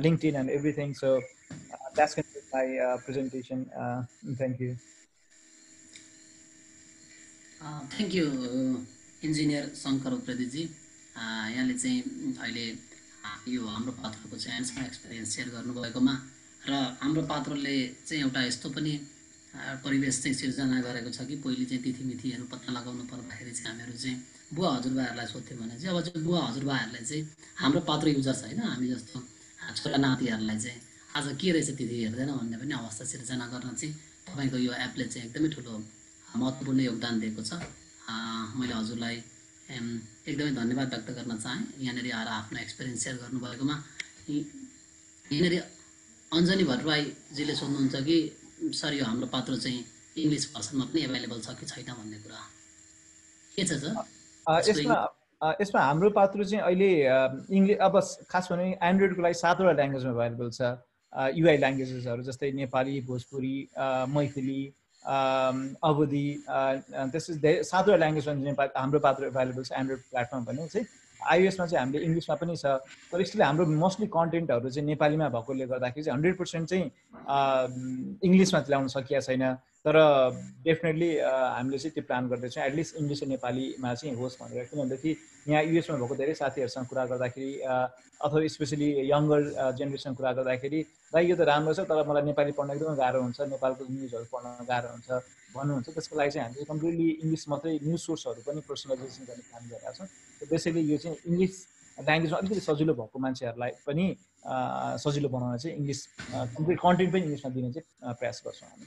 LinkedIn and everything. So that's going to be my presentation. Thank you. Thank you engineer Shankar उप्रेतीजी। यहाँले चाहिँ अहिले यो हाम्रो पात्रको चाहिँ handsome experience share गर्नुभएकोमा र हाम्रो पात्रले चाहिँ एउटा यस्तो पनि परिवेश चाहिँ सिर्जना गरेको छ कि पहिले चाहिँ तिथिमिथिहरू पत्ता लगाउनु पर्दाखेरि चाहिँ हामीहरू चाहिँ बुवा हजुरबाहरूलाई सोध्थ्यौँ भने चाहिँ अब चाहिँ बुवा हजुरबाहरूलाई चाहिँ हाम्रो पात्र युजर्स होइन हामी जस्तो छोरा नातिहरूलाई चाहिँ आज के रहेछ तिथि हेर्दैन भन्ने पनि अवस्था सिर्जना गर्न चाहिँ तपाईँको यो एपले चाहिँ एकदमै ठुलो महत्त्वपूर्ण योगदान दिएको छ। मैले हजुरलाई एकदमै धन्यवाद व्यक्त गर्न चाहेँ यहाँनिर आएर आफ्नो एक्सपिरियन्स सेयर गर्नुभएकोमा। यहाँनिर अञ्जनी भट्टराईजीले सोध्नुहुन्छ कि सर यो हाम्रो पात्र चाहिँ इङ्ग्लिस भर्सनमा पनि एभाइलेबल छ कि छैन भन्ने कुरा के छ सर? यसमा हाम्रो पात्र चाहिँ अहिले इङ्ग्लिस अब खास भने एन्ड्रोइडको लागि 7वटा ल्याङ्ग्वेजमा एभाइलेबल छ। युआई ल्याङ्ग्वेजेसहरू जस्तै नेपाली, भोजपुरी, मैथिली, अवधी, त्यस्तै 7वटा ल्याङ्ग्वेजमा हाम्रो पात्र एभाइलेबल छ एन्ड्रोइड प्लेटफर्म भने चाहिँ। आइओएसमा चाहिँ हामीले इङ्ग्लिसमा पनि छ, तर स्टिल हाम्रो मोस्टली कन्टेन्टहरू चाहिँ नेपालीमा भएकोले गर्दाखेरि चाहिँ 100% चाहिँ इङ्ग्लिसमा ल्याउन सकिएको छैन। तर डेफिनेटली हामीले चाहिँ त्यो प्लान गर्दैछौँ एटलिस्ट इङ्ग्लिस र नेपालीमा चाहिँ होस् भनेर। किनभनेदेखि यहाँ युएसमा भएको धेरै साथीहरूसँग कुरा गर्दाखेरि अथवा स्पेसली यङ्गर जेनेरेसन कुरा गर्दाखेरि भाइ यो त राम्रो छ तर मलाई नेपाली पढ्न एकदमै गाह्रो हुन्छ, नेपालको न्युजहरू पढ्न गाह्रो हुन्छ भन्नुहुन्छ। त्यसको लागि चाहिँ हामीले कम्प्लिटली इङ्ग्लिस मात्रै न्युज सोर्सहरू पनि पर्सनलाइजेसन गर्ने काम गरिरहेको छौँ। बेसिकली यो चाहिँ इङ्ग्लिस ल्याङ्ग्वेजमा अलिकति सजिलो भएको मान्छेहरूलाई पनि सजिलो बनाउन चाहिँ इङ्ग्लिस कम्प्लिट कन्टेन्ट पनि इङ्ग्लिसमा दिने चाहिँ प्रयास गर्छौँ हामी।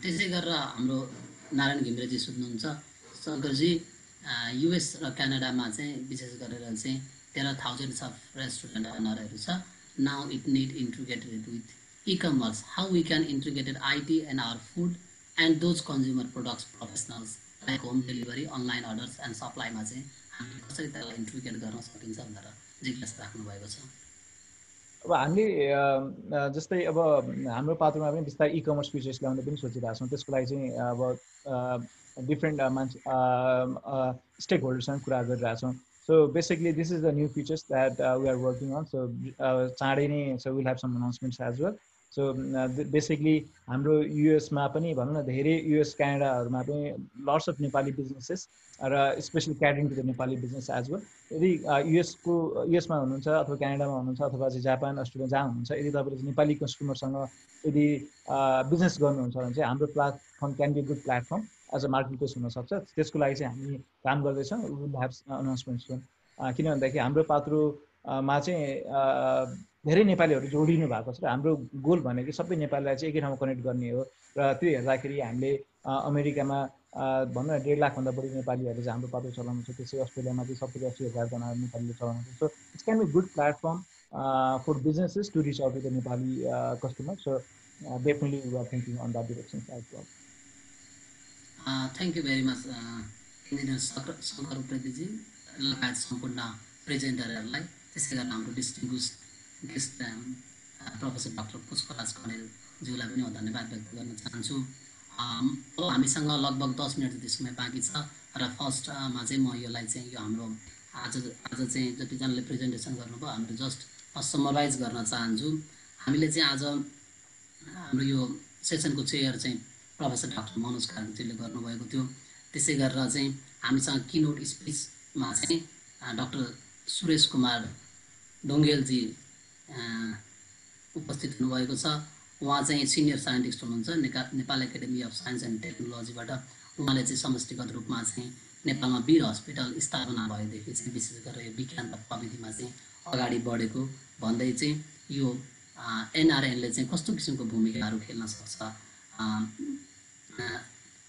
त्यसै गरेर हाम्रो नारायण घिमिरेजी सोध्नुहुन्छ शङ्करजी युएस र क्यानाडामा चाहिँ विशेष गरेर चाहिँ there are thousands of restaurant owners छ। Now it need integrated with e-commerce. How we can integrate IT and our food and those consumer products professionals like home delivery, online orders and supply मा चाहिँ हामीले कसरी त्यसलाई integrate गर्न सकिन्छ भनेर जिज्ञासा राख्नु भएको छ। अब हामीले जस्तै अब हाम्रो पात्रमा पनि बिस्तारै ई-कमर्स फिचर्स ल्याउन पनि सोचिरहेको छौँ। त्यसको लागि चाहिँ अब डिफ्रेन्ट मान्छे स्टेक होल्डरसँग कुरा गरिरहेको छौँ। So basically this is the new features that we are working on. So चाँडै नै so we'll have some announcements as well. So basically हाम्रो युएसमा पनि भनौँ न धेरै युएस क्यानाडाहरूमा पनि lots of नेपाली businesses र especially catering to the Nepali business as well. यदि युएसमा हुनुहुन्छ अथवा क्यानाडामा हुनुहुन्छ अथवा चाहिँ जापान, अस्ट्रेलिया जहाँ हुनुहुन्छ, यदि तपाईँले नेपाली कस्टमरसँग यदि बिजनेस गर्नुहुन्छ भने चाहिँ हाम्रो platform can be good platform as a market place हुनसक्छ। त्यसको लागि चाहिँ हामी काम गर्दैछौँ। विल ह्याभ अनाउन्समेन्ट्स पनि। किन भन्दाखेरि हाम्रो पात्रोमा चाहिँ धेरै नेपालीहरू जोडिनु भएको छ र हाम्रो गोल भनेको सबै नेपालीलाई चाहिँ एकै ठाउँमा कनेक्ट गर्ने हो। र त्यो हेर्दाखेरि हामीले अमेरिकामा भनौँ न 1.5 लाखभन्दा बढी नेपालीहरूले चाहिँ हाम्रो पात्रो चलाउनुहुन्छ। त्यसै अस्ट्रेलियामा चाहिँ 70-80,000जना नेपालीले चलाउनुहुन्छ। So it's can be good platform for businesses to reach out to the Nepali customer. So definitely we are thinking on that direction as well. Thank you very much engineer Shankar उप्रेतीजी लगायत सम्पूर्ण प्रेजेन्टरहरूलाई। त्यसै गरी हाम्रो distinguished guest professor doctor Pushpraj कणेलज्यूलाई पनि धन्यवाद व्यक्त गर्न चाहन्छु। अब हामीसँग लगभग 10 मिनट जति समय बाँकी छ र फर्स्टमा चाहिँ म यसलाई चाहिँ यो हाम्रो आज चाहिँ जतिजनाले प्रेजेन्टेसन गर्नुभयो हामीले जस्ट समराइज गर्न चाहन्छु। हामीले चाहिँ आज हाम्रो यो सेसनको चेयर चाहिँ प्रोफेसर डाक्टर मनोज कार्कीजीले गर्नुभएको थियो। त्यसै गरेर चाहिँ हामीसँग किनोट स्पिचमा चाहिँ डाक्टर सुरेश कुमार ढुङ्गेलजी उपस्थित हुनुभएको छ। उहाँ चाहिँ सिनियर साइन्टिस्ट हुनुहुन्छ Nepal academy of science and टेक्नोलोजीबाट। उहाँले चाहिँ समष्टिगत रूपमा चाहिँ नेपालमा वीर हस्पिटल स्थापना भएदेखि चाहिँ विशेष गरेर यो विज्ञान र प्रविधिमा चाहिँ अगाडि बढेको भन्दै चाहिँ यो एनआरएनले चाहिँ कस्तो किसिमको भूमिकाहरू खेल्न सक्छ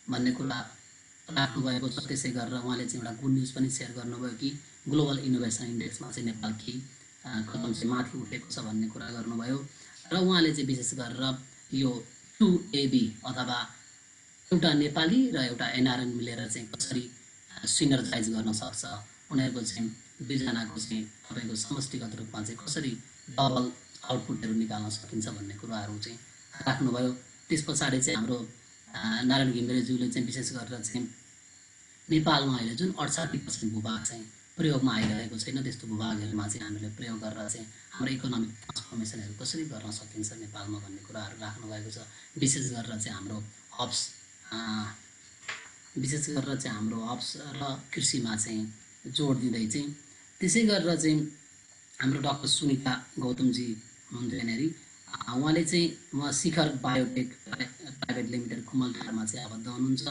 भन्ने कुरा राख्नुभएको छ। त्यसै गरेर उहाँले चाहिँ एउटा गुड न्युज पनि सेयर गर्नुभयो कि ग्लोबल इनोभेसन इन्डेक्समा चाहिँ नेपाल केही कदम चाहिँ माथि उठेको छ भन्ने कुरा गर्नुभयो। र उहाँले चाहिँ विशेष गरेर यो 2AB अथवा एउटा नेपाली र एउटा एनआरएन मिलेर चाहिँ कसरी सिनर्जाइज गर्न सक्छ, उनीहरूको चाहिँ दुईजनाको चाहिँ तपाईँको समष्टिगत रूपमा चाहिँ कसरी डबल आउटपुटहरू निकाल्न सकिन्छ भन्ने कुराहरू चाहिँ राख्नुभयो। त्यस पछाडि चाहिँ हाम्रो नारायण घिमिरेज्यूले चाहिँ विशेष गरेर चाहिँ नेपालमा अहिले जुन 68% भूभाग चाहिँ प्रयोगमा आइरहेको छैन त्यस्तो भूभागहरूमा चाहिँ हामीले प्रयोग गरेर चाहिँ हाम्रो इकोनोमिक ट्रान्सफर्मेसनहरू कसरी गर्न सकिन्छ नेपालमा भन्ने कुराहरू राख्नुभएको छ। विशेष गरेर चाहिँ हाम्रो हब्स विशेष गरेर चाहिँ हाम्रो हब्स र कृषिमा चाहिँ जोड दिँदै चाहिँ त्यसै गरेर चाहिँ हाम्रो डाक्टर सुनिता गौतमजी हुनुहुन्थ्यो यहाँनिर उहाँले चाहिँ उहाँ शिखर बायोटेक प्राइभेट लिमिटेड खुमलटारमा चाहिँ आबद्ध हुनुहुन्छ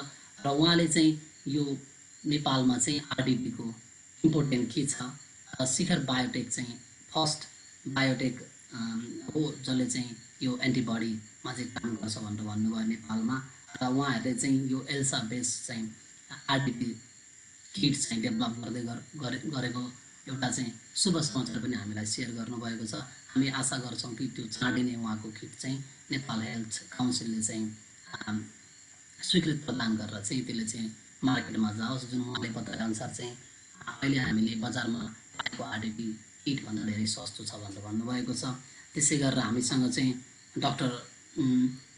र उहाँले चाहिँ यो नेपालमा चाहिँ आरडिपीको इम्पोर्टेन्ट के छ शिखर बायोटेक चाहिँ फर्स्ट बायोटेक हो जसले चाहिँ यो एन्टिबडीमा चाहिँ काम गर्छ भनेर भन्नुभयो नेपालमा र उहाँहरूले चाहिँ यो एल्सा बेस चाहिँ आरडिपी किट चाहिँ डेभलप गरेको एउटा चाहिँ शुभ समाचार पनि हामीलाई सेयर गर्नुभएको छ। हामी आशा गर्छौँ कि त्यो चाँडै नै उहाँको किट चाहिँ नेपाल हेल्थ काउन्सिलले चाहिँ स्वीकृत प्रदान गरेर चाहिँ त्यसले चाहिँ मार्केटमा जाओस्। जुन उहाँले बताए अनुसार चाहिँ अहिले हामीले बजारमा पाएको आरडिपी किटभन्दा धेरै सस्तो छ भनेर भन्नुभएको छ। त्यसै गरेर हामीसँग चाहिँ डाक्टर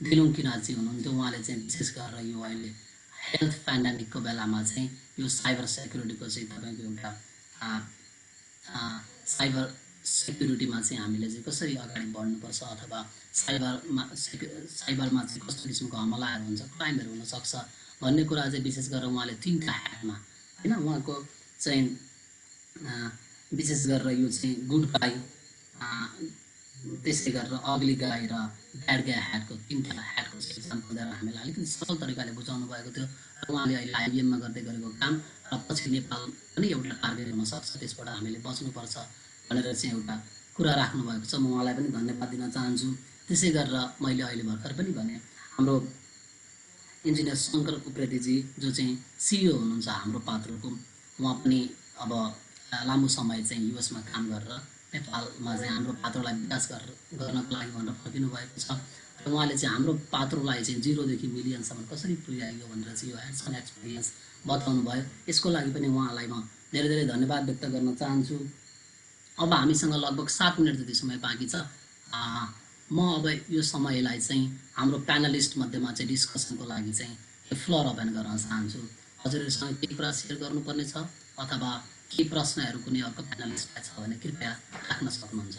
दिलुङ किराँची हुनुहुन्थ्यो। उहाँले चाहिँ विशेष गरेर यो अहिले हेल्थ पेन्डेमिकको बेलामा चाहिँ यो साइबर सेक्युरिटीको चाहिँ तपाईँको एउटा साइबर सेक्युरिटीमा चाहिँ हामीले चाहिँ कसरी अगाडि बढ्नुपर्छ अथवा साइबरमा चाहिँ कस्तो किसिमको हमलाहरू हुन्छ, क्राइमहरू हुनसक्छ भन्ने कुरा चाहिँ विशेष गरेर उहाँले 3टा ह्याटमा होइन उहाँको चाहिँ विशेष गरेर यो चाहिँ गुड गाई, त्यसै गरेर अग्ली गाई र ब्याड गाई ह्याटको 3टा ह्याटको इक्जाम्पल दिएर हामीलाई अलिकति सरल तरिकाले बुझाउनु भएको थियो र उहाँले अहिले आइबिएममा गर्दै गरेको काम र पछि नेपाल पनि एउटा टार्गेट हुनसक्छ, त्यसबाट हामीले बच्नुपर्छ भनेर चाहिँ एउटा कुरा राख्नुभएको छ। म उहाँलाई पनि धन्यवाद दिन चाहन्छु। त्यसै गरेर मैले अहिले भर्खर पनि भने हाम्रो इन्जिनियर शङ्कर उप्रेतीजी जो चाहिँ सिइओ हुनुहुन्छ हाम्रो पात्रोको, उहाँ पनि अब लामो समय चाहिँ युएसमा काम गरेर नेपालमा चाहिँ हाम्रो पात्रोलाई विकास गर्नको लागि भनेर फर्किनु भएको छ र उहाँले चाहिँ हाम्रो पात्रोलाई चाहिँ 0 देखि मिलियनसम्म कसरी पुर्याइयो भनेर चाहिँ यो ह्यान्ड्स अन एक्सपिरियन्स बताउनु भयो। यसको लागि पनि उहाँलाई म धेरै धेरै धन्यवाद व्यक्त गर्न चाहन्छु। अब हामीसँग लगभग 7 मिनट जति समय बाँकी छ। म अब यो समयलाई चाहिँ हाम्रो प्यानलिस्ट मध्येमा चाहिँ डिस्कसनको लागि चाहिँ फ्लोर ओपन गर्न चाहन्छु। हजुरहरूसँग केही कुरा सेयर गर्नुपर्ने छ अथवा केही प्रश्नहरू कुनै अर्को प्यानलिस्टलाई छ भने कृपया राख्न सक्नुहुन्छ।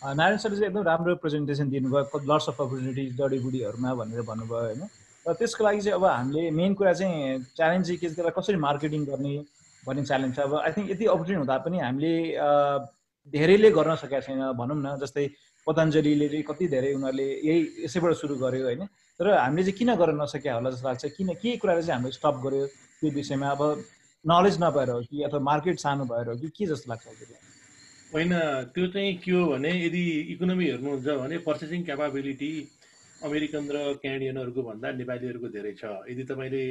नारायण सरले चाहिँ एकदम राम्रो प्रेजेन्टेसन दिनुभयो, लट्स अफ अपर्च्युनिटिज जडीबुटीहरूमा भनेर भन्नुभयो होइन। र त्यसको लागि चाहिँ अब हामीले मेन कुरा चाहिँ च्यालेन्ज चाहिँ के त्यसलाई कसरी मार्केटिङ गर्ने भन्ने च्यालेन्ज छ। अब आई थिङ्क यति अपर्च्युनिटी हुँदा पनि हामीले धेरैले गर्न सकेका छैन भनौँ न। जस्तै पतञ्जलीले चाहिँ कति धेरै उनीहरूले यही यसैबाट सुरु गर्यो होइन, तर हामीले चाहिँ किन गर्न नसक्या होला जस्तो लाग्छ। किन के कुराले चाहिँ हामीले स्टप गर्यो त्यो विषयमा? अब नलेज नभएर हो कि अथवा मार्केट सानो भएर हो कि के जस्तो लाग्छ हजुरलाई? होइन, त्यो चाहिँ के हो भने यदि इकोनोमी हेर्नुहुन्छ भने पर्चेसिङ क्यापाबिलिटी अमेरिकन र क्यानेडियनहरूको भन्दा नेपालीहरूको धेरै छ। यदि तपाईँले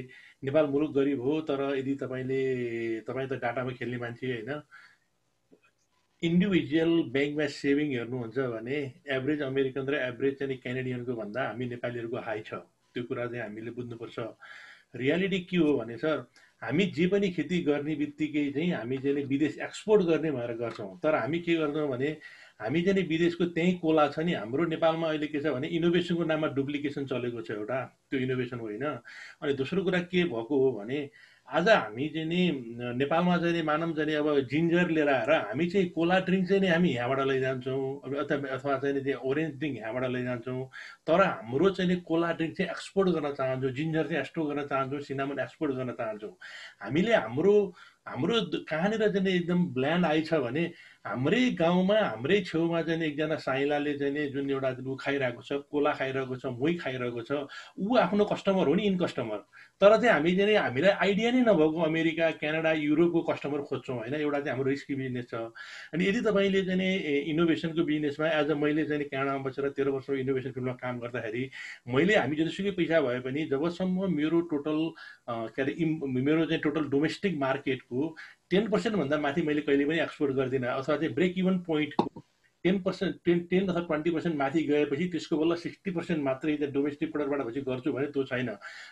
नेपाल मुलुक गरिब हो तर यदि तपाईँ त डाटामा खेल्ने मान्छे होइन, इन्डिभिजुअल ब्याङ्कमा सेभिङ हेर्नुहुन्छ भने एभरेज अमेरिकन र एभरेज चाहिँ क्यानेडियनको भन्दा हामी नेपालीहरूको हाई छ। त्यो कुरा चाहिँ हामीले बुझ्नुपर्छ। रियालिटी के हो भने सर, हामी जे पनि खेती गर्ने बित्तिकै चाहिँ हामी चाहिँ विदेश एक्सपोर्ट गर्ने भएर गर्छौँ। तर हामी के गर्छौँ भने हामी चाहिँ विदेशको त्यही कोला छ नि। हाम्रो नेपालमा अहिले के छ भने इनोभेसनको नाममा डुप्लिकेसन चलेको छ। एउटा त्यो इनोभेसन होइन। अनि दोस्रो कुरा के भएको हो भने आज हामी चाहिँ नि नेपालमा चाहिँ मानव चाहिँ अब जिन्जर लिएर आएर हामी चाहिँ कोला ड्रिङ्क चाहिँ नि हामी यहाँबाट लैजान्छौँ अथवा चाहिँ ओरेन्ज ड्रिङ्क यहाँबाट लैजान्छौँ। तर हाम्रो चाहिँ कोला ड्रिङ्क चाहिँ एक्सपोर्ट गर्न चाहन्छौँ, जिन्जर चाहिँ एक्सपोर्ट गर्न चाहन्छौँ, सिनामन एक्सपोर्ट गर्न चाहन्छौँ। हामीले हाम्रो कहाँनिर चाहिँ एकदम ब्ल्यान्ड आइछ भने हाम्रै गाउँमा हाम्रै छेउमा चाहिँ एकजना साइलाले चाहिँ जुन एउटा ऊ खाइरहेको छ, कोला खाइरहेको छ, मोही खाइरहेको छ, ऊ आफ्नो कस्टमर हो नि, इन कस्टमर। तर चाहिँ हामी चाहिँ हामीलाई आइडिया नै नभएको अमेरिका, क्यानाडा, युरोपको कस्टमर खोज्छौँ होइन। एउटा चाहिँ हाम्रो रिस्की बिजनेस छ। अनि यदि तपाईँले चाहिँ इनोभेसनको बिजनेसमा एज अ मैले चाहिँ क्यानाडामा बसेर 13 वर्ष इनोभेसन फिल्डमा काम गर्दाखेरि हामी जतिसुकै पैसा भए पनि जबसम्म मेरो टोटल के अरे मेरो चाहिँ टोटल डोमेस्टिक मार्केटको 10% भन्दा माथि मैले कहिले पनि एक्सपोर्ट गर्दिनँ। अथवा चाहिँ ब्रेक इभन पोइन्टको 10% अथवा 20% माथि गएपछि त्यसको बल्ल 60% मात्रै डोमेस्टिक प्रडक्टबाट पछि गर्छु भने त्यो छैन।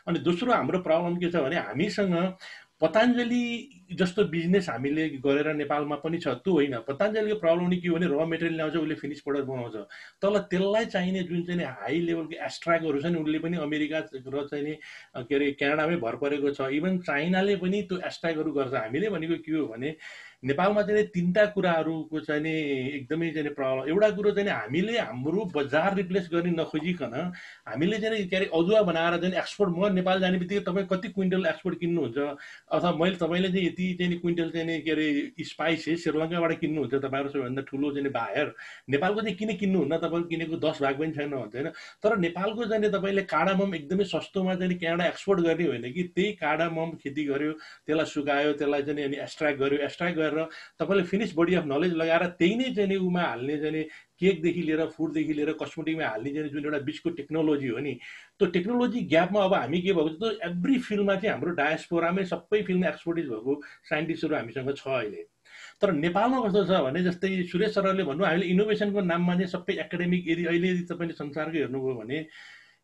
अनि दोस्रो हाम्रो प्रब्लम के छ भने हामीसँग पतञ्जलि जस्तो बिजनेस हामीले गरेर नेपालमा पनि छ त्यो होइन। पतञ्जलिको प्रब्लम नि के हो भने र मेटेरियल ल्याउँछ, उसले फिनिस प्रोडक्ट बनाउँछ, तर त्यसलाई चाहिने जुन चाहिँ हाई लेभलको एक्सट्र्याक्टहरू छ नि उसले पनि अमेरिका र चाहिँ नि के अरे क्यानाडामै भर परेको छ। इभन चाइनाले पनि त्यो एक्सट्र्याक्टहरू गर्छ। हामीले भनेको के हो भने नेपालमा चाहिँ तीनटा कुराहरूको चाहिँ नि एकदमै चाहिँ प्रब्लम। एउटा कुरो चाहिँ हामीले हाम्रो बजार रिप्लेस गर्ने नखोजिकन हामीले चाहिँ के अरे अदुवा बनाएर चाहिँ एक्सपोर्ट, म नेपाल जाने बित्तिकै तपाईँ कति क्विन्टल एक्सपोर्ट किन्नुहुन्छ, अथवा मैले तपाईँले चाहिँ यति चाहिँ क्विन्टल चाहिँ के अरे स्पाइसेस श्रीलङ्काबाट किन्नुहुन्छ, तपाईँहरू सबैभन्दा ठुलो चाहिँ बायर। नेपालको चाहिँ किन किन्नुहुन्न, तपाईँको किनेको 10 भाग पनि छैन भन्छ होइन। तर नेपालको चाहिँ तपाईँले कार्डामम एकदमै सस्तोमा चाहिँ क्यानाडा एक्सपोर्ट गर्ने होइन कि, त्यही कार्डामम खेती गर्यो, त्यसलाई सुकायो, त्यसलाई चाहिँ अनि एक्सट्र्याक्ट गर्यो, एक्सट्र्याक्ट गरेर तपाईँले फिनिस बडी अफ नलेज लगाएर त्यही नै चाहिँ उमा हाल्ने चाहिँ केकदेखि लिएर फुडदेखि लिएर कस्मेटिकमा हाल्ने चाहिँ जुन एउटा बिचको टेक्नोलोजी हो नि, त्यो टेक्नोलोजी ग्यापमा अब हामी के भएको छ, एभ्री फिल्डमा चाहिँ हाम्रो डायस्पोरामै सबै फिल्डमा एक्सपर्टिज भएको साइन्टिस्टहरू हामीसँग छ अहिले। तर नेपालमा कस्तो छ भने जस्तै सुरेश सरले भन्नु, हामीले इनोभेसनको नाममा चाहिँ सबै एकाडेमिक, यदि अहिले यदि तपाईँले संसारकै हेर्नुभयो भने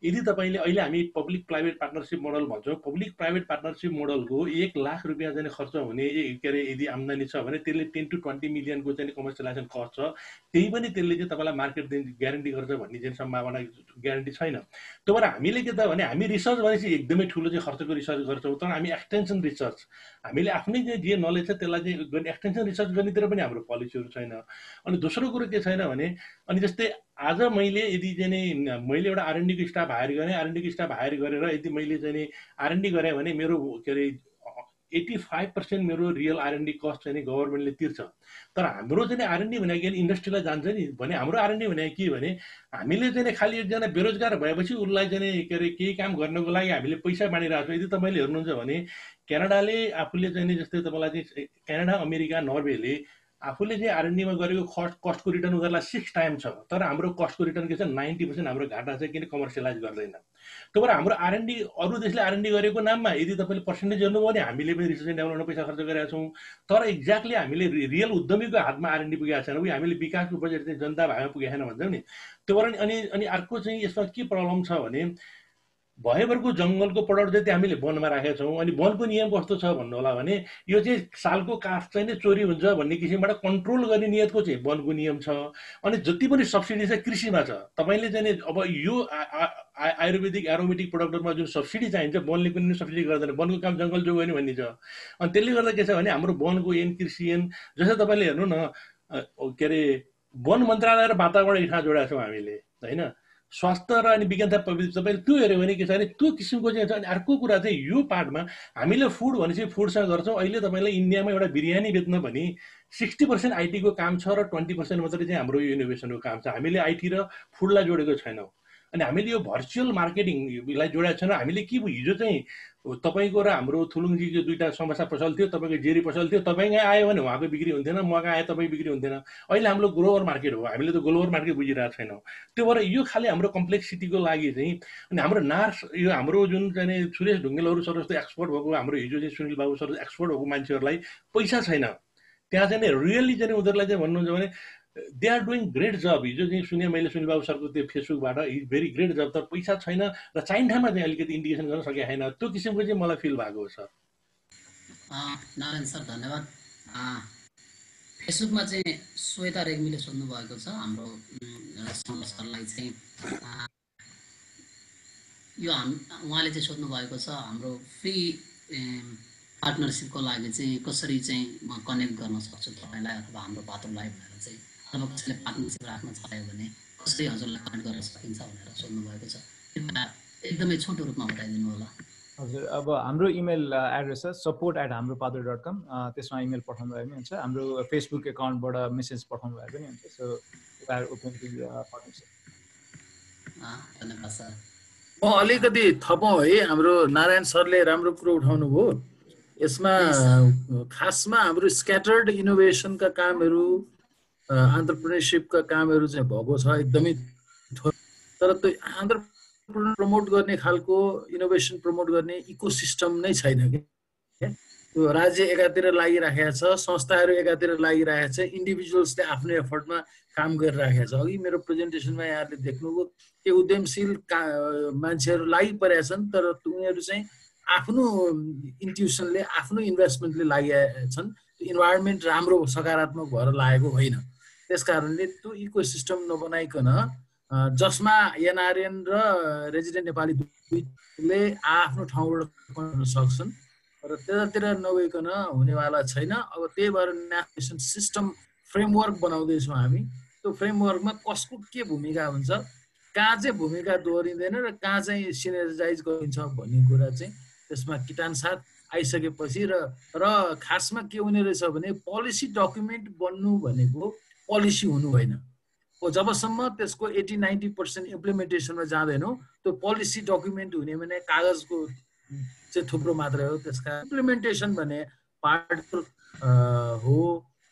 यदि तपाईँले अहिले हामी पब्लिक प्राइभेट पार्टनरसिप मोडल भन्छौँ, पब्लिक प्राइभेट पार्टनरसिप मोडलको 1 लाख रुपियाँ चाहिँ खर्च हुने के अरे यदि आम्दानी छ भने त्यसले 10 to 20 मिलियनको चाहिँ कमर्सियलाइजेसन कस्ट छ। त्यही पनि त्यसले चाहिँ तपाईँलाई मार्केट ग्यारेन्टी गर्छ भन्ने चाहिँ सम्भावना ग्यारेन्टी छैन। त्यो भएर हामीले के त भने हामी रिसर्च भनेपछि एकदमै ठुलो चाहिँ खर्चको रिसर्च गर्छौँ, तर हामी एक्सटेन्सन रिसर्च हामीले आफ्नै चाहिँ जे नलेज छ त्यसलाई चाहिँ एक्सटेन्सन रिसर्च गर्नेतिर पनि हाम्रो पोलिसीहरू छैन। अनि दोस्रो कुरो के छैन भने, अनि जस्तै आज मैले यदि चाहिँ मैले एउटा आरएनडीको स्टाफ हायर गरेँ, आरएनडीको स्टाफ हायर गरेर यदि मैले चाहिँ आरएनडी गरेँ भने मेरो के अरे 85% मेरो रियल आरएनडी कस्ट चाहिँ गभर्मेन्टले तिर्छ। तर हाम्रो चाहिँ आरएनडी भनेको इन्डस्ट्रीलाई जान्छ नि भने, हाम्रो आरएनडी भनेको के भने हामीले चाहिँ खालि एकजना बेरोजगार भएपछि उसलाई चाहिँ के अरे केही काम गर्नको लागि हामीले पैसा बाँडिरहेको छौँ। यदि तपाईँले हेर्नुहुन्छ भने क्यानाडाले आफूले चाहिँ जस्तै तपाईँलाई चाहिँ क्यानाडा, अमेरिका, नर्वेले आफूले चाहिँ आरएनडीमा गरेको कस्टको रिटर्न उनीहरूलाई 6 टाइम छ, तर हाम्रो कस्टको रिटर्न के छ 90% हाम्रो घाटा छ, किन कमर्सियलाइज गर्दैन। त्यो भएर हाम्रो आरएनडी अरू देशले आरएनडी गरेको नाममा यदि तपाईँले पर्सेन्टेज हेर्नुभयो भने हामीले पनि रिसर्च एन्ड डेभलपमेन्टमा पैसा खर्च गरेका छौँ, तर एक्ज्याक्टली हामीले रियल उद्यमीको हातमा आरएनडी पुगेका छैन। उयो हामीले विकासको बजेट चाहिँ जनता भाइमा पुगेको छैन भन्छौँ नि। त्यो भएर अनि अर्को चाहिँ यसमा के प्रब्लम छ भने भयभरको जङ्गलको प्रडक्ट चाहिँ हामीले वनमा राखेका छौँ। अनि वनको नियम कस्तो छ भन्नु होला भने यो चाहिँ सालको काठ चाहिँ चोरी हुन्छ भन्ने किसिमबाट कन्ट्रोल गर्ने नियतको चाहिँ वनको नियम छ। अनि जति पनि सब्सिडी छ कृषिमा छ। तपाईँले चाहिँ अब यो आयुर्वेदिक एरोमेटिक प्रडक्टहरूमा जुन सब्सिडी चाहिन्छ वनले कुनै सब्सिडी गर्दैन, वनको काम जङ्गल जोगाउने भन्ने छ। अनि त्यसले गर्दा के छ भने हाम्रो वनको ऐन, कृषि ऐन, जस्तै तपाईँले हेर्नु न के अरे वन मन्त्रालय र वातावरण एक ठाउँ जोडेका छौँ हामीले होइन। स्वास्थ्य र अनि विज्ञान तपाईँले त्यो हेऱ्यो भने के छ भने त्यो किसिमको चाहिँ छ। अनि अर्को कुरा चाहिँ यो पार्टमा हामीले फुड भनेपछि फुडसँग गर्छौँ। अहिले तपाईँलाई इन्डियामा एउटा बिरयानी बेच्न पनि 60% आइटीको काम छ र 20% मात्रै चाहिँ हाम्रो यो इनोभेसनको काम छ। हामीले आइटी र फुडलाई जोडेको छैनौँ। अनि हामीले यो भर्चुअल मार्केटिङलाई जोडेको छैनौँ। हामीले के भयो, हिजो चाहिँ तपाईँको र हाम्रो थुलुङजीको दुईवटा समस्या पसल थियो, तपाईँको जेरी पसल थियो। तपाईँ कहाँ आयो भने उहाँको बिक्री हुन्थेन, म कहाँ आएँ तपाईँ बिक्री हुन्थेन। अहिले हाम्रो ग्लोबल मार्केट हो, हामीले त ग्लोबल मार्केट बुझिरहेको छैनौँ। त्यो भएर यो खालि हाम्रो कम्प्लेक्सिटीको लागि चाहिँ अनि हाम्रो नार्स यो हाम्रो जुन चाहिँ सुरेश ढुङ्गेलहरू सर जस्तो एक्सपर्ट भएको, हाम्रो हिजो चाहिँ सुनिल बाबु सर एक्सपर्ट भएको मान्छेहरूलाई पैसा छैन। त्यहाँ चाहिँ रियल्ली चाहिँ उनीहरूलाई चाहिँ भन्नुहुन्छ भने दे आर डुइङ ग्रेट जब। हिजो चाहिँ सुने मैले सुनिल बाबु सरको त्यो फेसबुकबाट, इज भेरी ग्रेट जब, तर पैसा छैन र चाहिने ठाउँमा चाहिँ अलिकति इन्डिकेसन गर्न सकेको छैन। त्यो किसिमको चाहिँ मलाई फिल भएको छ। नारायण सर धन्यवाद। फेसबुकमा चाहिँ श्वेता रेग्मीले सोध्नु भएको छ हाम्रो सरलाई चाहिँ यो उहाँले चाहिँ सोध्नु भएको छ हाम्रो फ्री पार्टनरसिपको लागि चाहिँ कसरी चाहिँ म कनेक्ट गर्न सक्छु तपाईँलाई अथवा हाम्रो पात्रलाई भनेर चाहिँ, अथवा कसैले पार्टनरसिप राख्न चाह्यो भने कसरी हजुरलाई कनेक्ट गर्न सकिन्छ भनेर सोध्नु भएको छ। एकदमै छोटो रूपमा बताइदिनु होला। हजुर, अब हाम्रो इमेल एड्रेस छ support@hamropatro.com। त्यसमा इमेल पठाउनु भयो भने हुन्छ। हाम्रो फेसबुक एकाउन्टबाट मेसेज पठाउनु भयो पनि हुन्छ। So we are open to partnership. धन्यवाद सर। म अलिकति थपौँ है, हाम्रो नारायण सरले राम्रो कुरो उठाउनु भयो। यसमा खासमा हाम्रो स्क्याटर्ड इनोभेसनका कामहरू, एन्टरप्रेन्योरसिपका कामहरू चाहिँ भएको छ एकदमै, तर त्यो एन्टरप्रेन्योर प्रमोट गर्ने खालको इनोभेसन प्रमोट गर्ने इकोसिस्टम नै छैन कि। त्यो राज्य एकातिर लागिराखेको छ, संस्थाहरू एकातिर लागिरहेको छ, इन्डिभिजुअल्सले आफ्नो एफर्टमा काम गरिराखेको छ। अघि मेरो प्रेजेन्टेसनमा यहाँहरूले देख्नुभयो के उद्यमशील मान्छेहरू लागिपरेका छन्, तर उनीहरू चाहिँ आफ्नो इन्ट्युसनले आफ्नो इन्भेस्टमेन्टले लागेछन्, इन्भाइरोमेन्ट राम्रो सकारात्मक भएर लागेको होइन। त्यस कारणले त्यो इकोसिस्टम नबनाइकन जसमा एनआरएन र रेजिडेन्ट नेपाली दुईले आफ्नो ठाउँबाट गर्न सक्छन् र त्यतातिर नगइकन हुनेवाला छैन। अब त्यही भएर नेसनल सिस्टम फ्रेमवर्क बनाउँदैछौँ हामी। त्यो फ्रेमवर्कमा कसको के भूमिका हुन्छ, कहाँ चाहिँ भूमिका दोहोरिँदैन र कहाँ चाहिँ सिनर्जाइज गरिन्छ भन्ने कुरा चाहिँ त्यसमा किटानसाथ आइसकेपछि र खासमा के हुने रहेछ भने पोलिसी डकुमेन्ट बन्नु भनेको पोलिसी हुनु होइन। जबसम्म त्यसको 80-90% इम्प्लिमेन्टेसनमा जाँदैनौ त्यो पोलिसी डकुमेन्ट हुने भने कागजको चाहिँ थुप्रो मात्रै हो। त्यसका इम्प्लिमेन्टेसन भने पार्ट हो।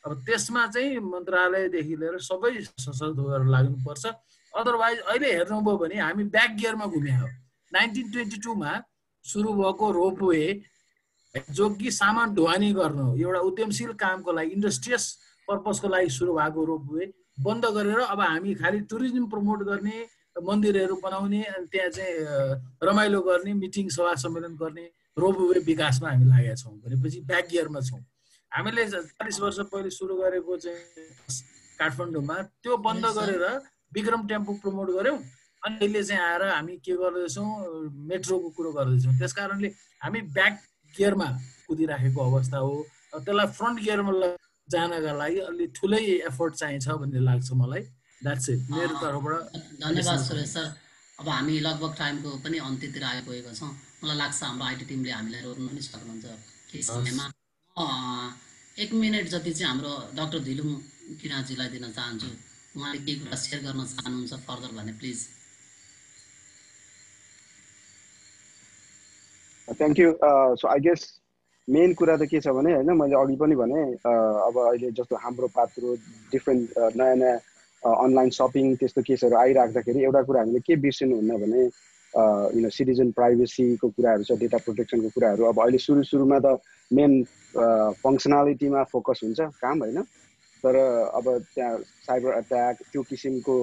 अब त्यसमा चाहिँ मन्त्रालयदेखि लिएर सबै सशक्त भएर लाग्नुपर्छ। अदरवाइज अहिले हेर्नुभयो भने हामी ब्याक गियरमा घुम्यौँ। 1922 मा सुरु भएको रोपवे जो कि सामान ढुवानी गर्नु एउटा उद्यमशील कामको लागि इन्डस्ट्रियस पर्पसको लागि सुरु भएको रोपवे बन्द गरेर अब हामी खालि टुरिज्म प्रमोट गर्ने, मन्दिरहरू बनाउने, अनि त्यहाँ चाहिँ रमाइलो गर्ने, मिटिङ सभा सम्मेलन गर्ने रोपवे विकासमा हामी लागेका छौँ भनेपछि ब्याक गियरमा छौँ। हामीले 40 वर्ष पहिले सुरु गरेको चाहिँ काठमाडौँमा त्यो बन्द गरेर विक्रम टेम्पो प्रमोट गर्यौँ। अनि अहिले चाहिँ आएर हामी के गर्दैछौँ, मेट्रोको कुरो गर्दैछौँ। त्यस कारणले हामी ब्याक गियरमा कुदिराखेको अवस्था हो। त्यसलाई फ्रन्ट गियरमा जानका लागि अलि ठुलै एफोर्ट चाहिन्छ भन्ने लाग्छ मलाई। द्याट्स इट मेरो तर्फबाट। धन्यवाद सुरेश सर। अब हामी लगभग टाइमको पनि अन्त्यतिर आइपुगेको छौँ। मलाई लाग्छ हाम्रो आइटी टिमले हामीलाई रोक्न पनि सक्नुहुन्छ केही समयमा। 1 मिनट जति चाहिँ हाम्रो डाक्टर धिलुङ किराँतजीलाई दिन चाहन्छु। उहाँले केही कुरा सेयर गर्न चाहनुहुन्छ फर्दर भने please. Thank you. So I guess main कुरा त के छ भने होइन, मैले अघि पनि भने अब अहिले जस्तो हाम्रो पात्रो डिफ्रेन्ट नयाँ नयाँ अनलाइन सपिङ त्यस्तो केसहरू आइराख्दाखेरि एउटा कुरा हामीले के बिर्सिनु हुन्न भने सिटिजन प्राइभेसीको कुराहरू छ, डेटा प्रोटेक्सनको कुराहरू। अब अहिले सुरुमा त मेन फङ्सनालिटीमा फोकस हुन्छ काम होइन, तर अब त्यहाँ साइबर अट्याक त्यो किसिमको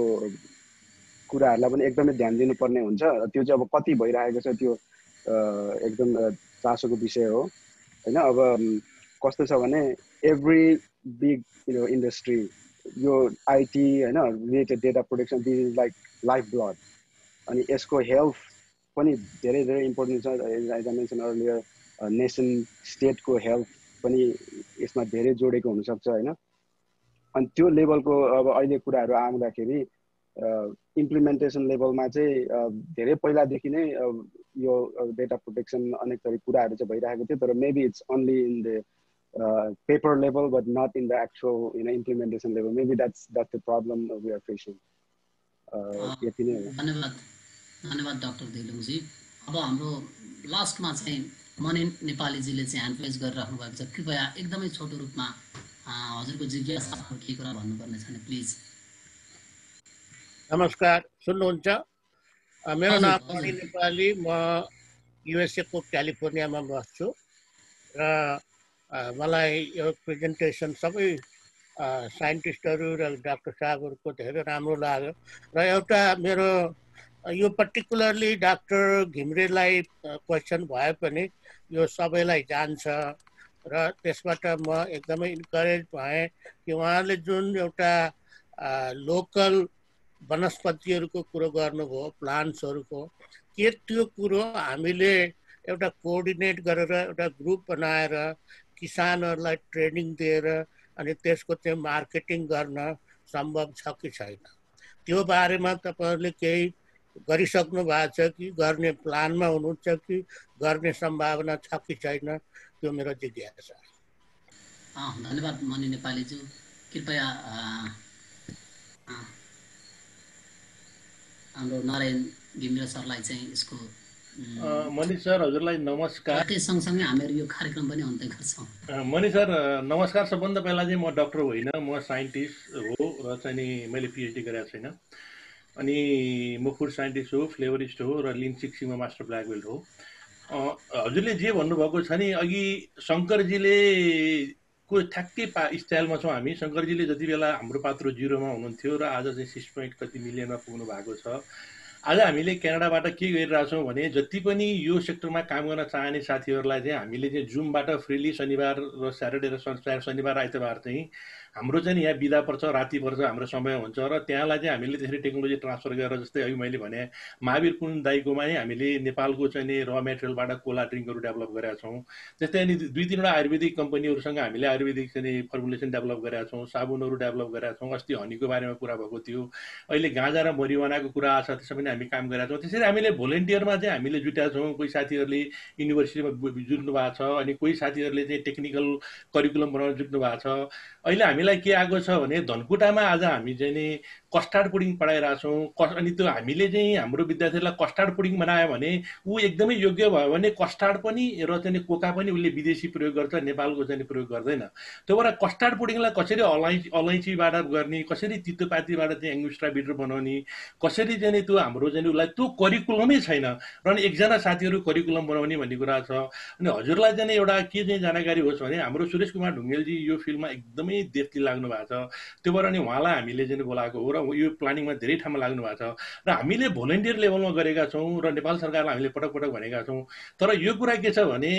कुराहरूलाई पनि एकदमै ध्यान दिनुपर्ने हुन्छ। त्यो चाहिँ अब कति भइरहेको छ त्यो एकदम चासोको विषय हो होइन। अब कस्तो छ भने एभ्री बिग इन्डस्ट्री यो आइटी होइन related data protection this is like life blood. अनि यसको हेल्थ पनि धेरै धेरै इम्पोर्टेन्ट छ। As I mention earlier nation स्टेटको हेल्थ पनि यसमा धेरै जोडेको हुनसक्छ होइन। अनि त्यो लेभलको अब अहिले कुराहरू आउँदाखेरि इम्प्लिमेन्टेसन लेभलमा चाहिँ धेरै पहिलादेखि नै यो डेटा प्रोटेक्सन अनेक थरी कुराहरू चाहिँ भइरहेको थियो, तर maybe it's only in the paper level but not in the actual implementation level. Maybe that's the problem we are facing. यति नै हो। धन्यवाद डाक्टर धिलुङजी। अब हाम्रो लास्टमा चाहिँ मणि नेपालीजीले चाहिँ ह्यान्ड रेज गरिराख्नु भएको छ। कृपया एकदमै छोटो रूपमा हजुरको जिज्ञासा के कुरा भन्नुपर्ने छ प्लिज। नमस्कार, सुन्नुहुन्छ? मेरो नाम मणि नेपाली, म युएसए को क्यालिफोर्नियामा बस्छु र मलाई यो प्रेजेन्टेसन सबै साइन्टिस्टहरू र डाक्टर साहबहरूको धेरै राम्रो लाग्यो। र एउटा मेरो यो पर्टिकुलरली डाक्टर घिम्रेलाई क्वेसन भए पनि यो सबैलाई जान्छ र त्यसबाट म एकदमै इन्करेज भएँ कि उहाँले जुन एउटा लोकल वनस्पतिहरूको कुरो गर्नुभयो, प्लान्ट्सहरूको, के त्यो कुरो हामीले एउटा कोअर्डिनेट गरेर एउटा ग्रुप बनाएर किसानहरूलाई ट्रेनिङ दिएर अनि त्यसको चाहिँ मार्केटिङ गर्न सम्भव छ कि छैन, त्यो बारेमा तपाईँहरूले केही गरिसक्नु भएको छ कि गर्ने प्लानमा हुनुहुन्छ कि गर्ने सम्भावना छ कि छैन, त्यो मेरो जिज्ञासा। धन्यवाद मणि नेपालीज्यू। कृपया हाम्रो नारायण घिमिरे सरलाई चाहिँ यसको मणि सर हजुरलाई नमस्कार। सँगसँगै हामीहरू यो कार्यक्रम पनि अन्त्य गर्छौँ। मणि सर नमस्कार। सबभन्दा पहिला चाहिँ म डक्टर होइन, म साइन्टिस्ट हो र चाहिँ नि मैले पिएचडी गरेको छैन। अनि म फुड साइन्टिस्ट हो, फ्लेभरिस्ट हो र लिन सिक्सिङमा मास्टर ब्ल्याक बेल्ट हो। हजुरले जे भन्नुभएको छ नि अघि शङ्करजीले को ठ्याक्कै स्टाइलमा छौँ हामी। शङ्करजीले जति बेला हाम्रो पात्रो 0 मा हुनुहुन्थ्यो र आज चाहिँ 6 कति मिलियनमा पुग्नु भएको छ। आज हामीले क्यानाडाबाट के गरिरहेछौँ भने जति पनि यो सेक्टरमा काम गर्न चाहने साथीहरूलाई चाहिँ हामीले चाहिँ जुमबाट फ्रिली शनिबार र स्याटरडे र शनिबार आइतबार चाहिँ हाम्रो चाहिँ यहाँ बिदा पर्छ, राति पर्छ, हाम्रो समय हुन्छ र त्यहाँलाई चाहिँ हामीले त्यसरी टेक्नोलोजी ट्रान्सफर गरेर जस्तै अघि मैले भने महावीर पुन दाईकोमा नै हामीले नेपालको चाहिँ नि र मेटेरियलबाट कोला ड्रिङ्कहरू डेभलप गरेका छौँ। त्यस्तै अनि 2-3वटा आयुर्वेदिक कम्पनीहरूसँग हामीले आयुर्वेदिक चाहिँ फर्मुलेसन डेभलप गरेका छौँ, साबुनहरू डेभलप गरेका छौँ। अस्ति हनीको बारेमा कुरा भएको थियो, अहिले गाँजा र मरिवानाको कुरा आछ, त्यसमा पनि हामी काम गरेका छौँ। त्यसरी हामीले भोलिन्टियरमा चाहिँ हामीले जुटेका छौँ। कोही साथीहरूले युनिभर्सिटीमा जुट्नु भएको छ, अनि कोही साथीहरूले चाहिँ टेक्निकल करिकुलम बनाउन जुट्नु भएको छ। अहिले हामीलाई के आएको छ भने धनकुटामा आज हामी चाहिँ नि कस्टार्ड पुडिङ पढाइरहेछौँ। अनि त्यो हामीले चाहिँ हाम्रो विद्यार्थीहरूलाई कस्टार्ड पुडिङ बनायो भने ऊ एकदमै योग्य भयो भने कस्टार्ड पनि र चाहिँ कोका पनि उसले विदेशी प्रयोग गर्छ, नेपालको चाहिँ प्रयोग गर्दैन। त्यो भएर कस्टार्ड पुडिङलाई कसरी अलैँचीबाट गर्ने, कसरी तितोपातीबाट चाहिँ एङ्गुस्ट्रा बिटर बनाउने, कसरी चाहिँ त्यो हाम्रो चाहिँ उसलाई त्यो करिकुलमै छैन र अनि एकजना साथीहरू करिकुलम बनाउने भन्ने कुरा छ। अनि हजुरलाई चाहिँ एउटा के चाहिँ जानकारी होस् भने हाम्रो सुरेश कुमार ढुङ्गेलजी यो फिल्डमा एकदमै देशली लाग्नु भएको छ। त्यो भएर अनि उहाँलाई हामीले चाहिँ बोलाएको हो र यो प्लानिङमा धेरै ठाउँमा लाग्नु भएको छ र हामीले भोलिन्टियर लेभलमा गरेका छौँ र नेपाल सरकारलाई हामीले पटक पटक भनेका छौँ। तर यो कुरा के छ भने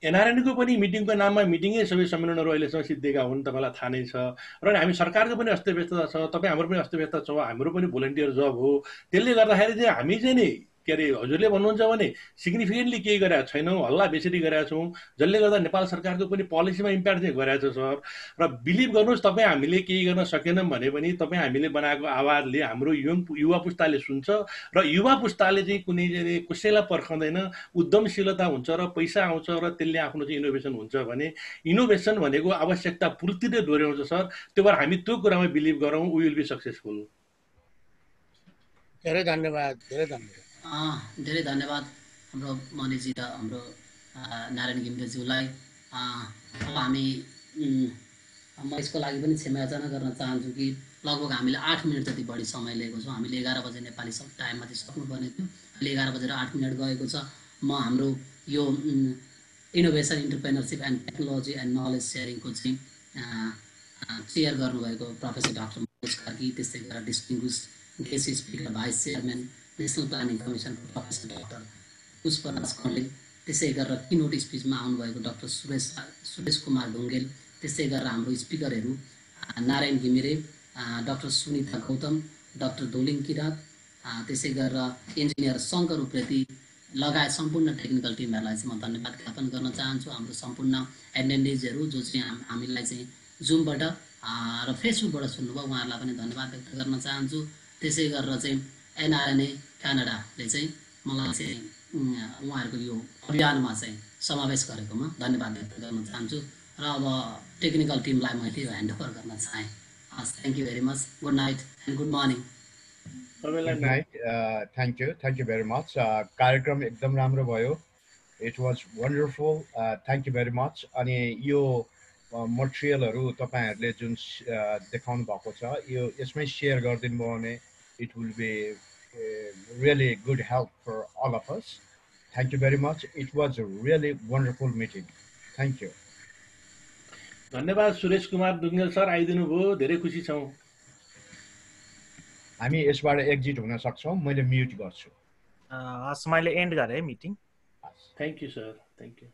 एनआरएनको पनि मिटिङको नाममा मिटिङै सबै सम्मेलनहरू अहिलेसम्म सिद्धिएका हुन्, तपाईँलाई थाहा नै छ। र हामी सरकारको पनि अस्तव्यस्तता छ, तपाईँ हाम्रो पनि अस्तव्यस्त छ, हाम्रो पनि भोलिन्टियर जब हो। त्यसले गर्दाखेरि चाहिँ हामी चाहिँ नि के अरे हजुरले भन्नुहुन्छ भने सिग्निफिकेन्टली केही गरेका छैनौँ, हल्ला बेसरी गरेका छौँ, जसले गर्दा नेपाल सरकारको पनि पोलिसीमा इम्प्याक्ट चाहिँ गरेको छ सर। र बिलिभ गर्नुहोस्, तपाईँ हामीले केही गर्न सकेनौँ भने पनि तपाईँ हामीले बनाएको आवाजले हाम्रो युवा पुस्ताले सुन्छ र युवा पुस्ताले चाहिँ कुनै चाहिँ कसैलाई पर्खँदैन, उद्यमशीलता हुन्छ र पैसा आउँछ र त्यसले आफ्नो चाहिँ इनोभेसन हुन्छ भने इनोभेसन भनेको आवश्यकता पूर्तिले दोहोऱ्याउँछ सर। त्यो भएर हामी त्यो कुरामा बिलिभ गरौँ, वी विल बी सक्सेसफुल। धेरै धन्यवाद, धेरै धन्यवाद। धेरै धन्यवाद हाम्रो मनिजी र हाम्रो नारायण घिमिरेज्यूलाई। अब हामी म यसको लागि पनि क्षमायाचना गर्न चाहन्छु कि लगभग हामीले 8 मिनट जति बढी समय लिएको छौँ। हामीले 11 बजे नेपाली टाइममा चाहिँ सक्नुपर्ने थियो, अहिले 11 बजेर 8 मिनट गएको छ। म हाम्रो यो innovation, entrepreneurship and technology and knowledge सेयरिङको चाहिँ चेयर गर्नुभएको प्रोफेसर डाक्टर मनोज कार्की, त्यस्तै गरेर distinguished guest speaker vice chairman national planning कमिसनको प्रोफेसर डाक्टर पुष्पराज कण्डेल, त्यसै गरेर किनोट स्पिचमा आउनुभएको डाक्टर सुरेश कुमार ढुङ्गेल, त्यसै गरेर हाम्रो स्पिकरहरू नारायण घिमिरे, डाक्टर सुनिता गौतम, डाक्टर दोलिङ किरात, त्यसै गरेर इन्जिनियर शङ्कर उप्रेती लगायत सम्पूर्ण टेक्निकल टिमहरूलाई चाहिँ म धन्यवाद ज्ञापन गर्न चाहन्छु। हाम्रो सम्पूर्ण एटेन्डेन्सहरू जो चाहिँ हामीलाई चाहिँ जुमबाट र फेसबुकबाट सुन्नुभयो, उहाँहरूलाई पनि धन्यवाद व्यक्त गर्न चाहन्छु। त्यसै गरेर चाहिँ एनआरएनए क्यानाडाले चाहिँ मलाई चाहिँ उहाँहरूको यो अभियानमा चाहिँ समावेश गरेकोमा धन्यवाद व्यक्त गर्न चाहन्छु र अब टेक्निकल टिमलाई मैले यो ह्यान्डओभर गर्न चाहेँ। Thank you very much, good night and good morning. Good night. Thank you very much. कार्यक्रम एकदम राम्रो भयो, it was wonderful. Thank you very much. अनि यो मटेरियलहरू तपाईहरुले जुन देखाउनु भएको छ यो यसमै शेयर गरिदिनु भयो भने it will be really good help for all of us. Thank you very much. It was a really wonderful meeting. Thank you. धन्यवाद सुरेश कुमार ढुङ्गेल सर, आइदिनु भयो, धेरै खुसी छौं। हामी यसबाट एक्जिट हुन सक्छौं। मैले म्युट गर्छु। मैले एन्ड गरे meeting. Thank you sir, thank you.